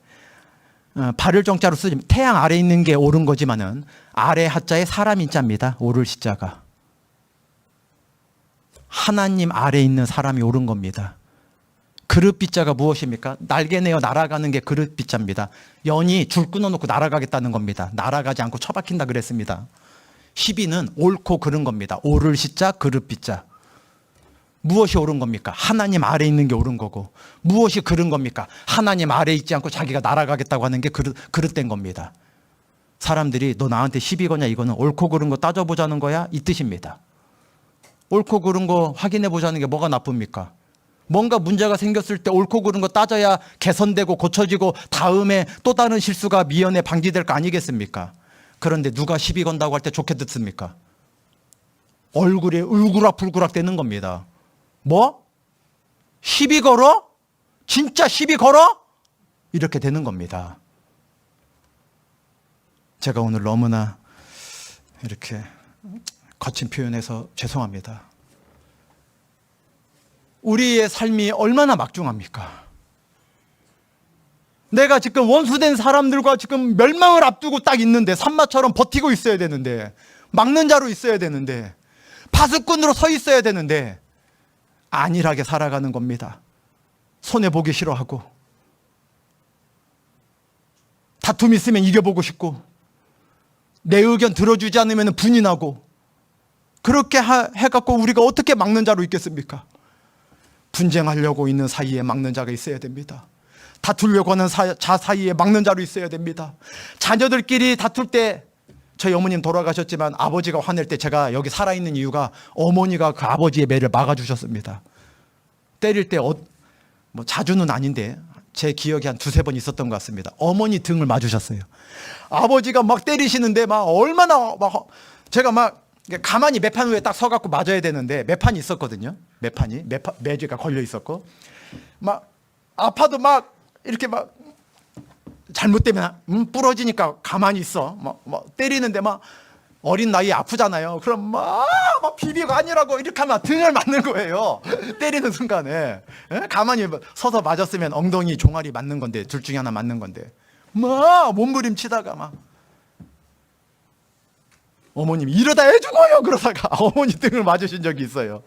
발을 정자로 쓰지, 태양 아래 있는 게 옳은 거지만은 아래 하자에 사람 인자입니다. 오를 시자가. 하나님 아래 있는 사람이 옳은 겁니다. 그릇 빗자가 무엇입니까? 날개 내어 날아가는 게 그릇 빗자입니다. 연이 줄 끊어놓고 날아가겠다는 겁니다. 날아가지 않고 처박힌다 그랬습니다. 시비는 옳고 그른 겁니다. 오를 시자, 그릇 빗자. 무엇이 옳은 겁니까? 하나님 아래 있는 게 옳은 거고. 무엇이 그른 겁니까? 하나님 아래 있지 않고 자기가 날아가겠다고 하는 게 그릇된 겁니다. 사람들이 너 나한테 시비 거냐, 이거는 옳고 그른 거 따져보자는 거야, 이 뜻입니다. 옳고 그른 거 확인해 보자는 게 뭐가 나쁩니까? 뭔가 문제가 생겼을 때 옳고 그른 거 따져야 개선되고 고쳐지고 다음에 또 다른 실수가 미연에 방지될 거 아니겠습니까? 그런데 누가 시비 건다고 할 때 좋게 듣습니까? 얼굴에 울그락불그락 되는 겁니다. 뭐? 시비 걸어? 진짜 시비 걸어? 이렇게 되는 겁니다. 제가 오늘 너무나 이렇게 거친 표현해서 죄송합니다. 우리의 삶이 얼마나 막중합니까? 내가 지금 원수된 사람들과 지금 멸망을 앞두고 딱 있는데, 산마처럼 버티고 있어야 되는데, 막는 자로 있어야 되는데, 파수꾼으로 서 있어야 되는데 안일하게 살아가는 겁니다. 손해보기 싫어하고, 다툼 있으면 이겨보고 싶고, 내 의견 들어주지 않으면 분이 나고, 그렇게 해갖고 우리가 어떻게 막는 자로 있겠습니까? 분쟁하려고 있는 사이에 막는 자가 있어야 됩니다. 다투려고 하는 자 사이에 막는 자로 있어야 됩니다. 자녀들끼리 다툴 때, 저희 어머님 돌아가셨지만 아버지가 화낼 때 제가 여기 살아있는 이유가 어머니가 그 아버지의 매를 막아주셨습니다. 때릴 때 뭐 자주는 아닌데 제 기억이 한 두세 번 있었던 것 같습니다. 어머니 등을 맞으셨어요. 아버지가 막 때리시는데 막 얼마나 막 제가 막 가만히 매판 위에 딱 서갖고 맞아야 되는데, 매판이 있었거든요. 매지가 걸려 있었고, 막 아파도 막 이렇게 막 잘못되면 부러지니까 가만히 있어. 막 때리는데 막 어린 나이에 아프잖아요. 그럼 막 비비고 아니라고 이렇게 하면 등을 맞는 거예요. 때리는 순간에. 가만히 서서 맞았으면 엉덩이 종아리 맞는 건데, 둘 중에 하나 맞는 건데, 막 몸부림치다가 막 어머님이 이러다 애 죽어요 그러다가 어머니 등을 맞으신 적이 있어요.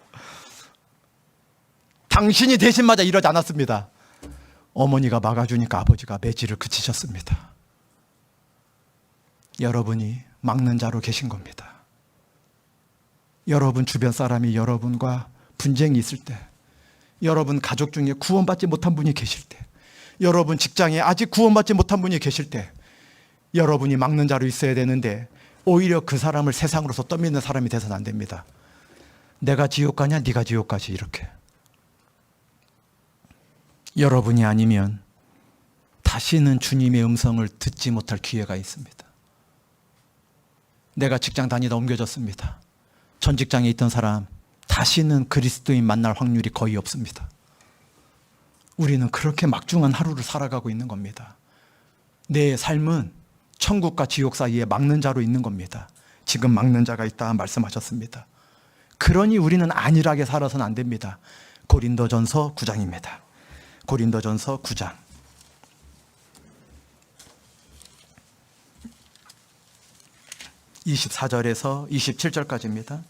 당신이 대신 맞아 이러지 않았습니다. 어머니가 막아주니까 아버지가 매질을 그치셨습니다. 여러분이 막는 자로 계신 겁니다. 여러분 주변 사람이 여러분과 분쟁이 있을 때, 여러분 가족 중에 구원받지 못한 분이 계실 때, 여러분 직장에 아직 구원받지 못한 분이 계실 때, 여러분이 막는 자로 있어야 되는데 오히려 그 사람을 세상으로서 떠밀는 사람이 돼서는 안 됩니다. 내가 지옥 가냐 네가 지옥 가지, 이렇게. 여러분이 아니면 다시는 주님의 음성을 듣지 못할 기회가 있습니다. 내가 직장 다니다 옮겨졌습니다. 전 직장에 있던 사람 다시는 그리스도인 만날 확률이 거의 없습니다. 우리는 그렇게 막중한 하루를 살아가고 있는 겁니다. 내 삶은 천국과 지옥 사이에 막는 자로 있는 겁니다. 지금 막는 자가 있다 말씀하셨습니다. 그러니 우리는 안일하게 살아서는 안 됩니다. 고린도전서 9장입니다. 고린도전서 9장. (24절에서) (27절까지입니다)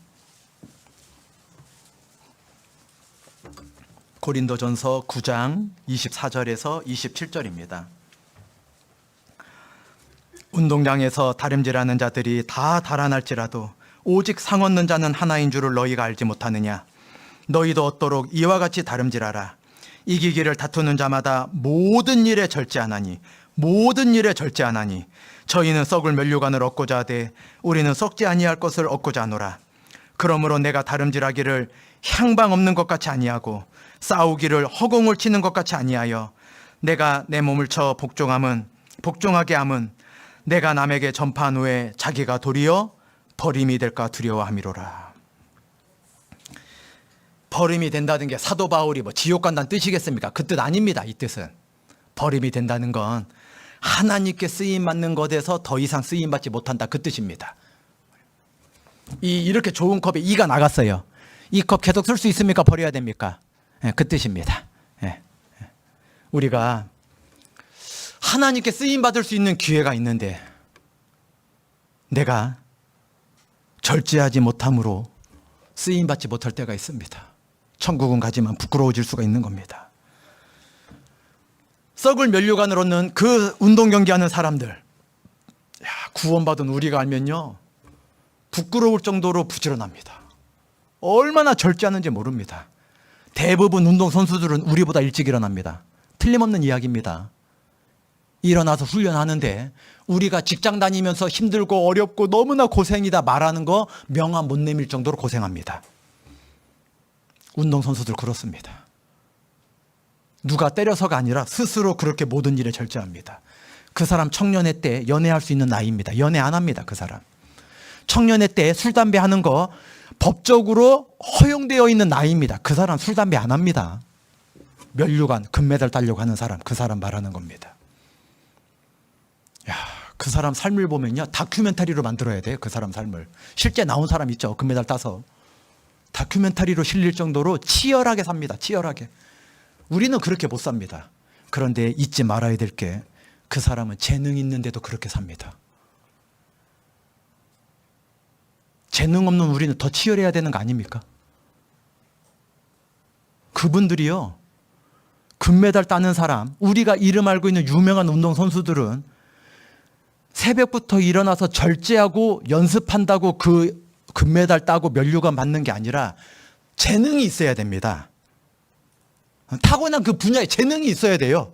고린도전서 9장 24절에서 27절입니다. 운동장에서 다름질하는 자들이 다 달아날지라도 오직 상 얻는 자는 하나인 줄을 너희가 알지 못하느냐? 너희도 얻도록 이와 같이 다름질하라. 이기기를 다투는 자마다 모든 일에 절제하나니 저희는 썩을 면류관을 얻고자 하되 우리는 썩지 아니할 것을 얻고자 하노라. 그러므로 내가 다름질하기를 향방 없는 것 같이 아니하고 싸우기를 허공을 치는 것 같이 아니하여 내가 내 몸을 쳐 복종하게 함은 내가 남에게 전파한 후에 자기가 도리어 버림이 될까 두려워함이로라. 버림이 된다는 게 사도 바울이 뭐 지옥 간다는 뜻이겠습니까? 그 뜻 아닙니다. 이 뜻은 버림이 된다는 건 하나님께 쓰임 받는 것에서 더 이상 쓰임 받지 못한다, 그 뜻입니다. 이렇게 좋은 컵에 이가 나갔어요. 이 컵 계속 쓸 수 있습니까? 버려야 됩니까? 그 뜻입니다. 우리가 하나님께 쓰임 받을 수 있는 기회가 있는데 내가 절제하지 못함으로 쓰임 받지 못할 때가 있습니다. 천국은 가지만 부끄러워질 수가 있는 겁니다. 썩을 면류관을 얻는 그 운동 경기하는 사람들, 구원받은 우리가 알면요 부끄러울 정도로 부지런합니다. 얼마나 절제하는지 모릅니다. 대부분 운동선수들은 우리보다 일찍 일어납니다. 틀림없는 이야기입니다. 일어나서 훈련하는데 우리가 직장 다니면서 힘들고 어렵고 너무나 고생이다 말하는 거 명함 못 내밀 정도로 고생합니다. 운동선수들 그렇습니다. 누가 때려서가 아니라 스스로 그렇게 모든 일에 절제합니다. 그 사람 청년의 때 연애할 수 있는 나이입니다. 연애 안 합니다. 그 사람 청년의 때 술 담배 하는 거 법적으로 허용되어 있는 나이입니다. 그 사람 술 담배 안 합니다. 면류관 금메달 따려고 하는 사람, 그 사람 말하는 겁니다. 그 사람 삶을 보면요, 다큐멘터리로 만들어야 돼요. 그 사람 삶을. 실제 나온 사람 있죠. 금메달 따서. 다큐멘터리로 실릴 정도로 치열하게 삽니다. 치열하게. 우리는 그렇게 못 삽니다. 그런데 잊지 말아야 될 게 그 사람은 재능 있는데도 그렇게 삽니다. 재능 없는 우리는 더 치열해야 되는 거 아닙니까? 그분들이요, 금메달 따는 사람, 우리가 이름 알고 있는 유명한 운동선수들은 새벽부터 일어나서 절제하고 연습한다고 그 금메달 따고 면류관 받는 게 아니라 재능이 있어야 됩니다. 타고난 그 분야에 재능이 있어야 돼요.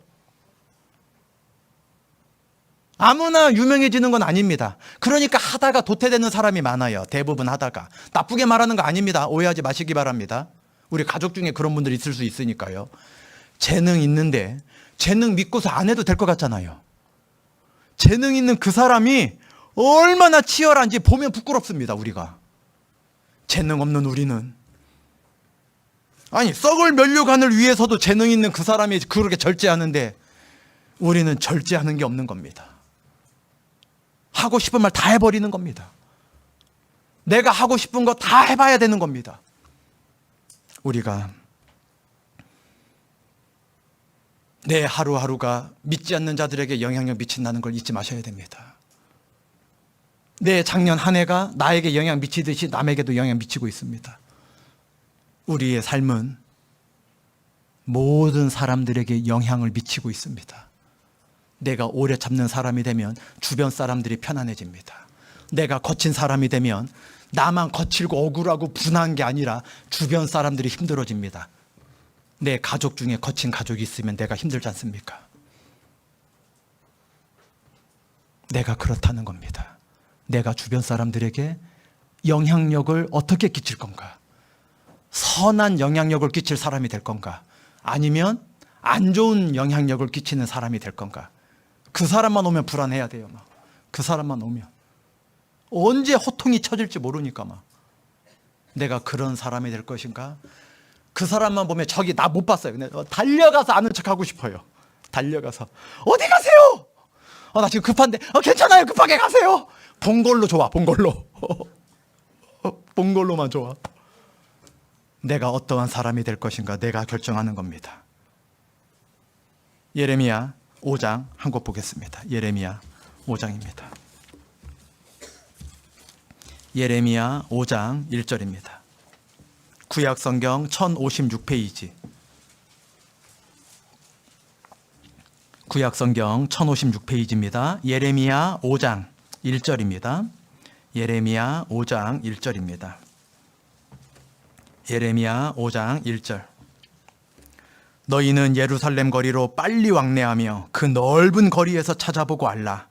아무나 유명해지는 건 아닙니다. 그러니까 하다가 도태되는 사람이 많아요. 대부분 하다가. 나쁘게 말하는 거 아닙니다. 오해하지 마시기 바랍니다. 우리 가족 중에 그런 분들이 있을 수 있으니까요. 재능 있는데 재능 믿고서 안 해도 될 것 같잖아요. 재능 있는 그 사람이 얼마나 치열한지 보면 부끄럽습니다. 우리가. 재능 없는 우리는. 아니, 썩을 면류관을 위해서도 재능 있는 그 사람이 그렇게 절제하는데 우리는 절제하는 게 없는 겁니다. 하고 싶은 말 다 해버리는 겁니다. 내가 하고 싶은 거 다 해봐야 되는 겁니다. 우리가 내 하루하루가 믿지 않는 자들에게 영향력 미친다는 걸 잊지 마셔야 됩니다. 내 작년 한 해가 나에게 영향 미치듯이 남에게도 영향 미치고 있습니다. 우리의 삶은 모든 사람들에게 영향을 미치고 있습니다. 내가 오래 참는 사람이 되면 주변 사람들이 편안해집니다. 내가 거친 사람이 되면 나만 거칠고 억울하고 분한 게 아니라 주변 사람들이 힘들어집니다. 내 가족 중에 거친 가족이 있으면 내가 힘들지 않습니까? 내가 그렇다는 겁니다. 내가 주변 사람들에게 영향력을 어떻게 끼칠 건가? 선한 영향력을 끼칠 사람이 될 건가? 아니면 안 좋은 영향력을 끼치는 사람이 될 건가? 그 사람만 오면 불안해야 돼요. 막. 그 사람만 오면. 언제 호통이 쳐질지 모르니까 막. 내가 그런 사람이 될 것인가? 그 사람만 보면 저기 나 못 봤어요. 근데 달려가서 아는 척하고 싶어요. 달려가서 어디 가세요? 나 지금 급한데 괜찮아요. 급하게 가세요. 본 걸로 좋아. 본 걸로. 본 걸로만 좋아. 내가 어떠한 사람이 될 것인가 내가 결정하는 겁니다. 예레미야 5장 한 권 보겠습니다. 예레미야 5장입니다. 예레미야 5장 1절입니다. 구약성경 1056페이지. 구약성경 1056페이지입니다. 예레미야 5장 1절입니다. 예레미야 5장 1절입니다. 예레미야 5장 1절. 너희는 예루살렘 거리로 빨리 왕래하며 그 넓은 거리에서 찾아보고 알라.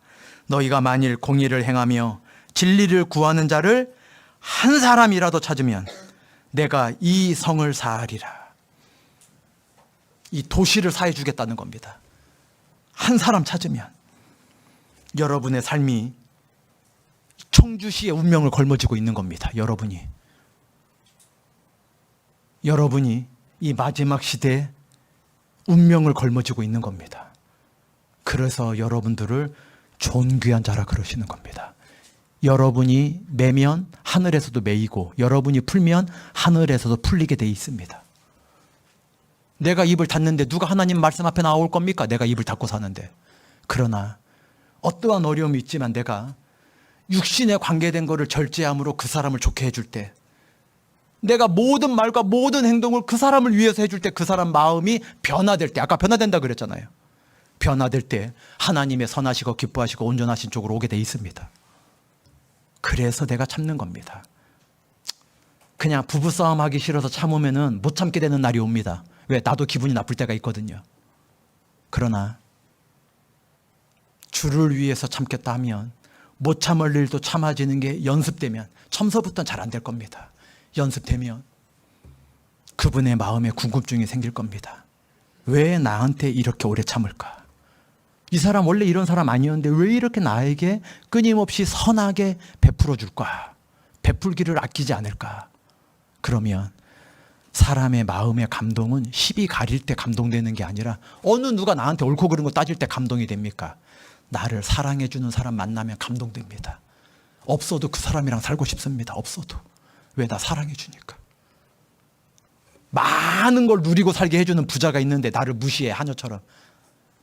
너희가 만일 공의를 행하며 진리를 구하는 자를 한 사람이라도 찾으면 내가 이 성을 사하리라. 이 도시를 사해 주겠다는 겁니다. 한 사람 찾으면 여러분의 삶이 청주시의 운명을 걸머쥐고 있는 겁니다. 여러분이 이 마지막 시대에 운명을 걸머쥐고 있는 겁니다. 그래서 여러분들을 존귀한 자라 그러시는 겁니다. 여러분이 매면 하늘에서도 매이고 여러분이 풀면 하늘에서도 풀리게 돼 있습니다. 내가 입을 닫는데 누가 하나님 말씀 앞에 나올 겁니까? 내가 입을 닫고 사는데. 그러나 어떠한 어려움이 있지만 내가 육신에 관계된 것을 절제함으로 그 사람을 좋게 해줄 때, 내가 모든 말과 모든 행동을 그 사람을 위해서 해줄 때 그 사람 마음이 변화될 때, 아까 변화된다 그랬잖아요. 변화될 때 하나님의 선하시고 기뻐하시고 온전하신 쪽으로 오게 돼 있습니다. 그래서 내가 참는 겁니다. 그냥 부부싸움 하기 싫어서 참으면은 못 참게 되는 날이 옵니다. 왜? 나도 기분이 나쁠 때가 있거든요. 그러나 주를 위해서 참겠다 하면 못 참을 일도 참아지는 게 연습되면, 처음서부터는 잘 안 될 겁니다. 연습되면 그분의 마음에 궁금증이 생길 겁니다. 왜 나한테 이렇게 오래 참을까? 이 사람 원래 이런 사람 아니었는데 왜 이렇게 나에게 끊임없이 선하게 베풀어 줄까? 베풀기를 아끼지 않을까? 그러면 사람의 마음의 감동은 시비 가릴 때 감동되는 게 아니라 어느 누가 나한테 옳고 그른 거 따질 때 감동이 됩니까? 나를 사랑해주는 사람 만나면 감동됩니다. 없어도 그 사람이랑 살고 싶습니다. 없어도. 왜? 나 사랑해주니까. 많은 걸 누리고 살게 해주는 부자가 있는데 나를 무시해, 하녀처럼.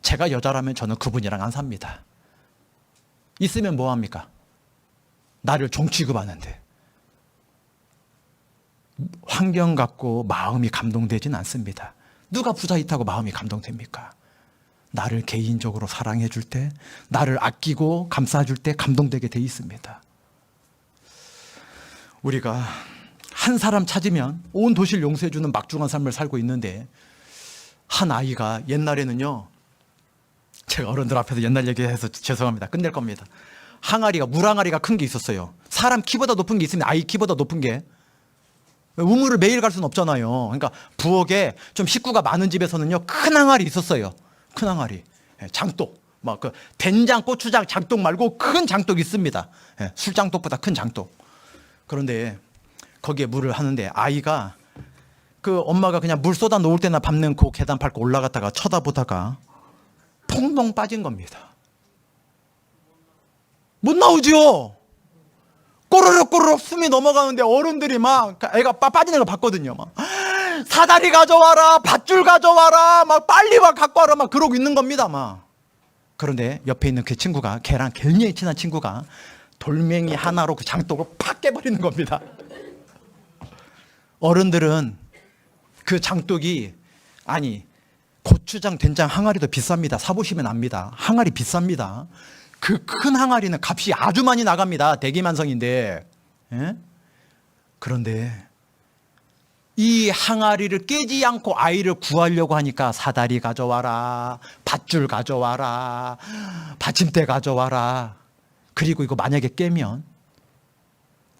제가 여자라면 저는 그분이랑 안 삽니다. 있으면 뭐합니까? 나를 종 취급하는데. 환경 갖고 마음이 감동되진 않습니다. 누가 부자 있다고 마음이 감동됩니까? 나를 개인적으로 사랑해 줄 때, 나를 아끼고 감싸줄 때 감동되게 돼 있습니다. 우리가 한 사람 찾으면 온 도시를 용서해 주는 막중한 삶을 살고 있는데, 한 아이가 옛날에는요, 제가 어른들 앞에서 옛날 얘기해서 죄송합니다. 끝낼 겁니다. 항아리가, 물항아리가 큰 게 있었어요. 사람 키보다 높은 게 있으면 아이 키보다 높은 게. 우물을 매일 갈 수는 없잖아요. 그러니까 부엌에 좀 식구가 많은 집에서는요, 큰 항아리 있었어요. 큰 항아리. 장독. 막 그 된장, 고추장, 장독 말고 큰 장독 있습니다. 술장독보다 큰 장독. 그런데 거기에 물을 하는데 아이가 그 엄마가 그냥 물 쏟아 놓을 때나 밟는 그 계단 밟고 올라갔다가 쳐다보다가 퐁동 빠진 겁니다. 못 나오지요. 꼬르륵 꼬르륵 숨이 넘어가는데 어른들이 막 애가 빠지는 걸 봤거든요. 막 사다리 가져와라, 밧줄 가져와라, 막 빨리 와 갖고 와라, 막 그러고 있는 겁니다. 막. 그런데 옆에 있는 그 친구가, 걔랑 굉장히 친한 친구가 돌멩이 하나로 그 장독을 팍 깨버리는 겁니다. 어른들은 그 장독이, 아니 고추장, 된장 항아리도 비쌉니다. 사보시면 압니다. 항아리 비쌉니다. 그 큰 항아리는 값이 아주 많이 나갑니다. 대기만성인데. 예? 그런데 이 항아리를 깨지 않고 아이를 구하려고 하니까 사다리 가져와라, 밧줄 가져와라, 받침대 가져와라. 그리고 이거 만약에 깨면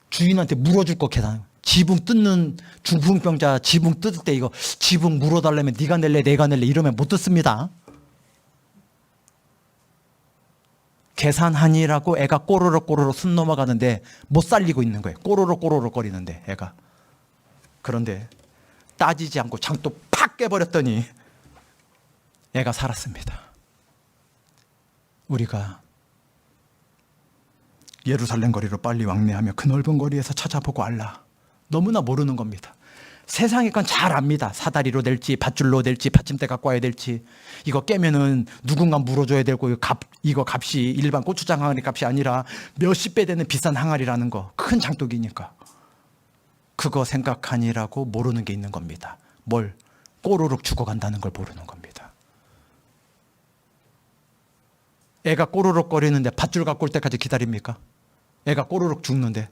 주인한테 물어줄 거 계산. 지붕 뜯는 중풍병자 지붕 뜯을 때 이거 지붕 물어달라면 네가 낼래 내가 낼래 이러면 못 뜯습니다. 계산하니라고 애가 꼬르륵 꼬르륵 숨 넘어가는데 못 살리고 있는 거예요. 꼬르륵 꼬르륵 거리는데 애가. 그런데 따지지 않고 장독 팍 깨버렸더니 애가 살았습니다. 우리가 예루살렘 거리로 빨리 왕래하며 그 넓은 거리에서 찾아보고 알라. 너무나 모르는 겁니다. 세상의 건 잘 압니다. 사다리로 낼지 밧줄로 낼지 받침대 갖고 와야 될지, 이거 깨면은 누군가 물어줘야 되고, 이거 값이 일반 고추장 항아리 값이 아니라 몇십 배 되는 비싼 항아리라는 거, 큰 장독이니까. 그거 생각하니라고 모르는 게 있는 겁니다. 뭘? 꼬르륵 죽어간다는 걸 모르는 겁니다. 애가 꼬르륵 거리는데 밧줄 갖고 올 때까지 기다립니까? 애가 꼬르륵 죽는데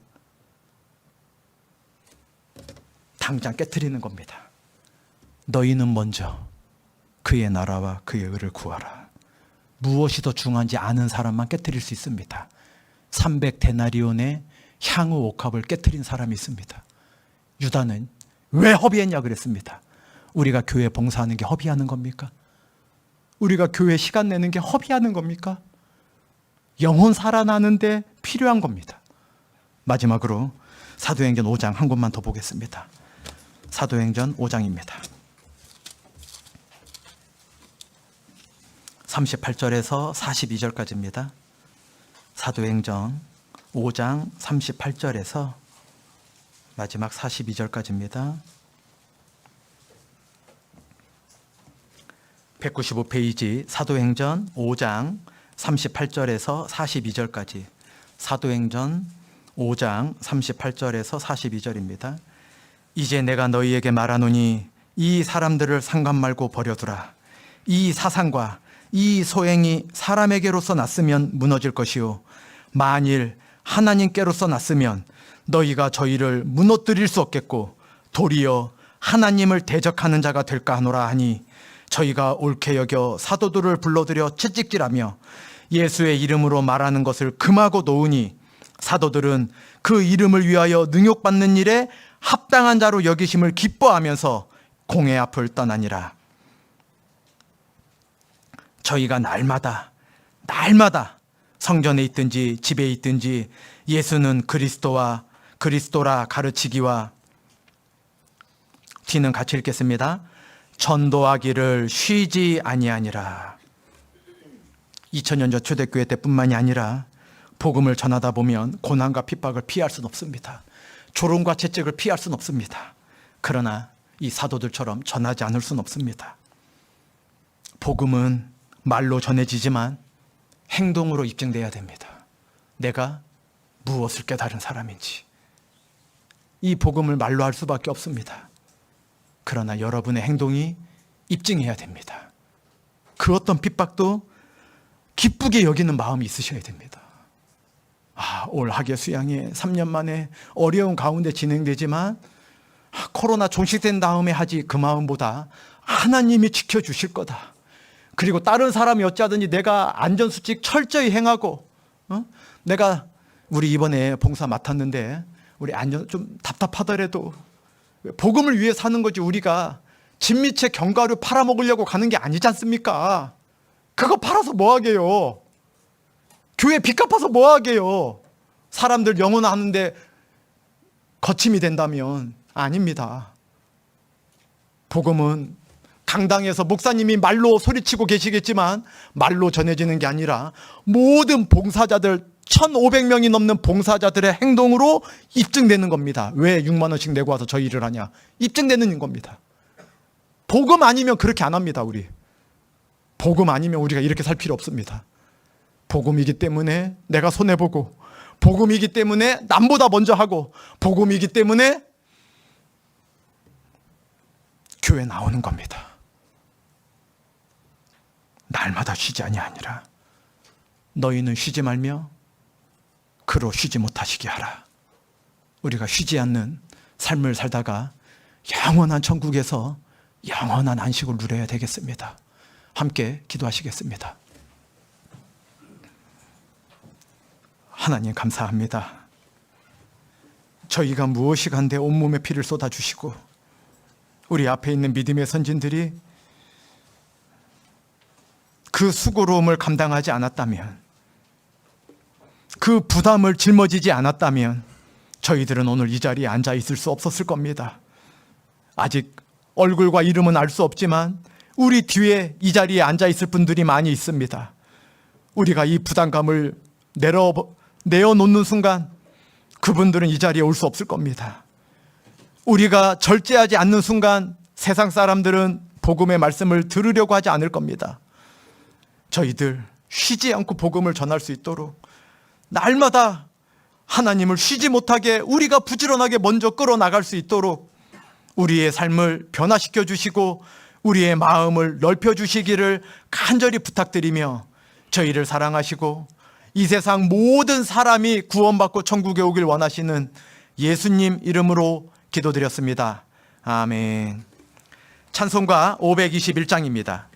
당장 깨트리는 겁니다. 너희는 먼저 그의 나라와 그의 의를 구하라. 무엇이 더 중요한지 아는 사람만 깨트릴 수 있습니다. 300데나리온의 향후 옥합을 깨트린 사람이 있습니다. 유다는 왜 허비했냐 그랬습니다. 우리가 교회 봉사하는 게 허비하는 겁니까? 우리가 교회 시간 내는 게 허비하는 겁니까? 영혼 살아나는데 필요한 겁니다. 마지막으로 사도행전 5장 한 곳만 더 보겠습니다. 사도행전 5장입니다. 38절에서 42절까지입니다. 사도행전 5장 38절에서 마지막 42절까지입니다. 195페이지 사도행전 5장 38절에서 42절까지. 사도행전 5장 38절에서 42절입니다. 이제 내가 너희에게 말하노니 이 사람들을 상관 말고 버려두라. 이 사상과 이 소행이 사람에게로서 났으면 무너질 것이요 만일 하나님께로서 났으면 너희가 저희를 무너뜨릴 수 없겠고 도리어 하나님을 대적하는 자가 될까 하노라 하니 저희가 옳게 여겨 사도들을 불러들여 채찍질하며 예수의 이름으로 말하는 것을 금하고 놓으니 사도들은 그 이름을 위하여 능욕받는 일에 합당한 자로 여기심을 기뻐하면서 공회 앞을 떠나니라. 저희가 날마다 성전에 있든지 집에 있든지 예수는 그리스도라 가르치기와 뒤는 같이 읽겠습니다. 전도하기를 쉬지 아니하니라. 2000년 전 초대교회 때뿐만이 아니라 복음을 전하다 보면 고난과 핍박을 피할 수는 없습니다. 조롱과 채찍을 피할 수는 없습니다. 그러나 이 사도들처럼 전하지 않을 수는 없습니다. 복음은 말로 전해지지만 행동으로 입증돼야 됩니다. 내가 무엇을 깨달은 사람인지. 이 복음을 말로 할 수밖에 없습니다. 그러나 여러분의 행동이 입증해야 됩니다. 그 어떤 핍박도 기쁘게 여기는 마음이 있으셔야 됩니다. 올 학예 수양회 3년 만에 어려운 가운데 진행되지만 코로나 종식된 다음에 하지, 그 마음보다 하나님이 지켜주실 거다. 그리고 다른 사람이 어찌하든지 내가 안전수칙 철저히 행하고, 내가 우리 이번에 봉사 맡았는데 우리 안전 좀 답답하더라도 복음을 위해 사는 거지, 우리가 진미채 견과류 팔아먹으려고 가는 게 아니지 않습니까? 그거 팔아서 뭐 하게요? 교회 빚 갚아서 뭐 하게요? 사람들 영혼하는데 거침이 된다면 아닙니다. 복음은 강당에서 목사님이 말로 소리치고 계시겠지만 말로 전해지는 게 아니라 모든 봉사자들 1,500명이 넘는 봉사자들의 행동으로 입증되는 겁니다. 왜 6만 원씩 내고 와서 저 일을 하냐? 입증되는 겁니다. 복음 아니면 그렇게 안 합니다. 우리 복음 아니면 우리가 이렇게 살 필요 없습니다. 복음이기 때문에 내가 손해보고, 복음이기 때문에 남보다 먼저 하고, 복음이기 때문에 교회 나오는 겁니다. 날마다 쉬지 아니하니라. 너희는 쉬지 말며 그로 쉬지 못하시게 하라. 우리가 쉬지 않는 삶을 살다가 영원한 천국에서 영원한 안식을 누려야 되겠습니다. 함께 기도하시겠습니다. 하나님 감사합니다. 저희가 무엇이 간데 온몸에 피를 쏟아주시고 우리 앞에 있는 믿음의 선진들이 그 수고로움을 감당하지 않았다면, 그 부담을 짊어지지 않았다면 저희들은 오늘 이 자리에 앉아 있을 수 없었을 겁니다. 아직 얼굴과 이름은 알 수 없지만 우리 뒤에 이 자리에 앉아 있을 분들이 많이 있습니다. 우리가 이 부담감을 내어놓는 순간 그분들은 이 자리에 올 수 없을 겁니다. 우리가 절제하지 않는 순간 세상 사람들은 복음의 말씀을 들으려고 하지 않을 겁니다. 저희들 쉬지 않고 복음을 전할 수 있도록 날마다 하나님을 쉬지 못하게 우리가 부지런하게 먼저 끌어나갈 수 있도록 우리의 삶을 변화시켜 주시고 우리의 마음을 넓혀 주시기를 간절히 부탁드리며, 저희를 사랑하시고 이 세상 모든 사람이 구원받고 천국에 오길 원하시는 예수님 이름으로 기도드렸습니다. 아멘. 찬송가 521장입니다.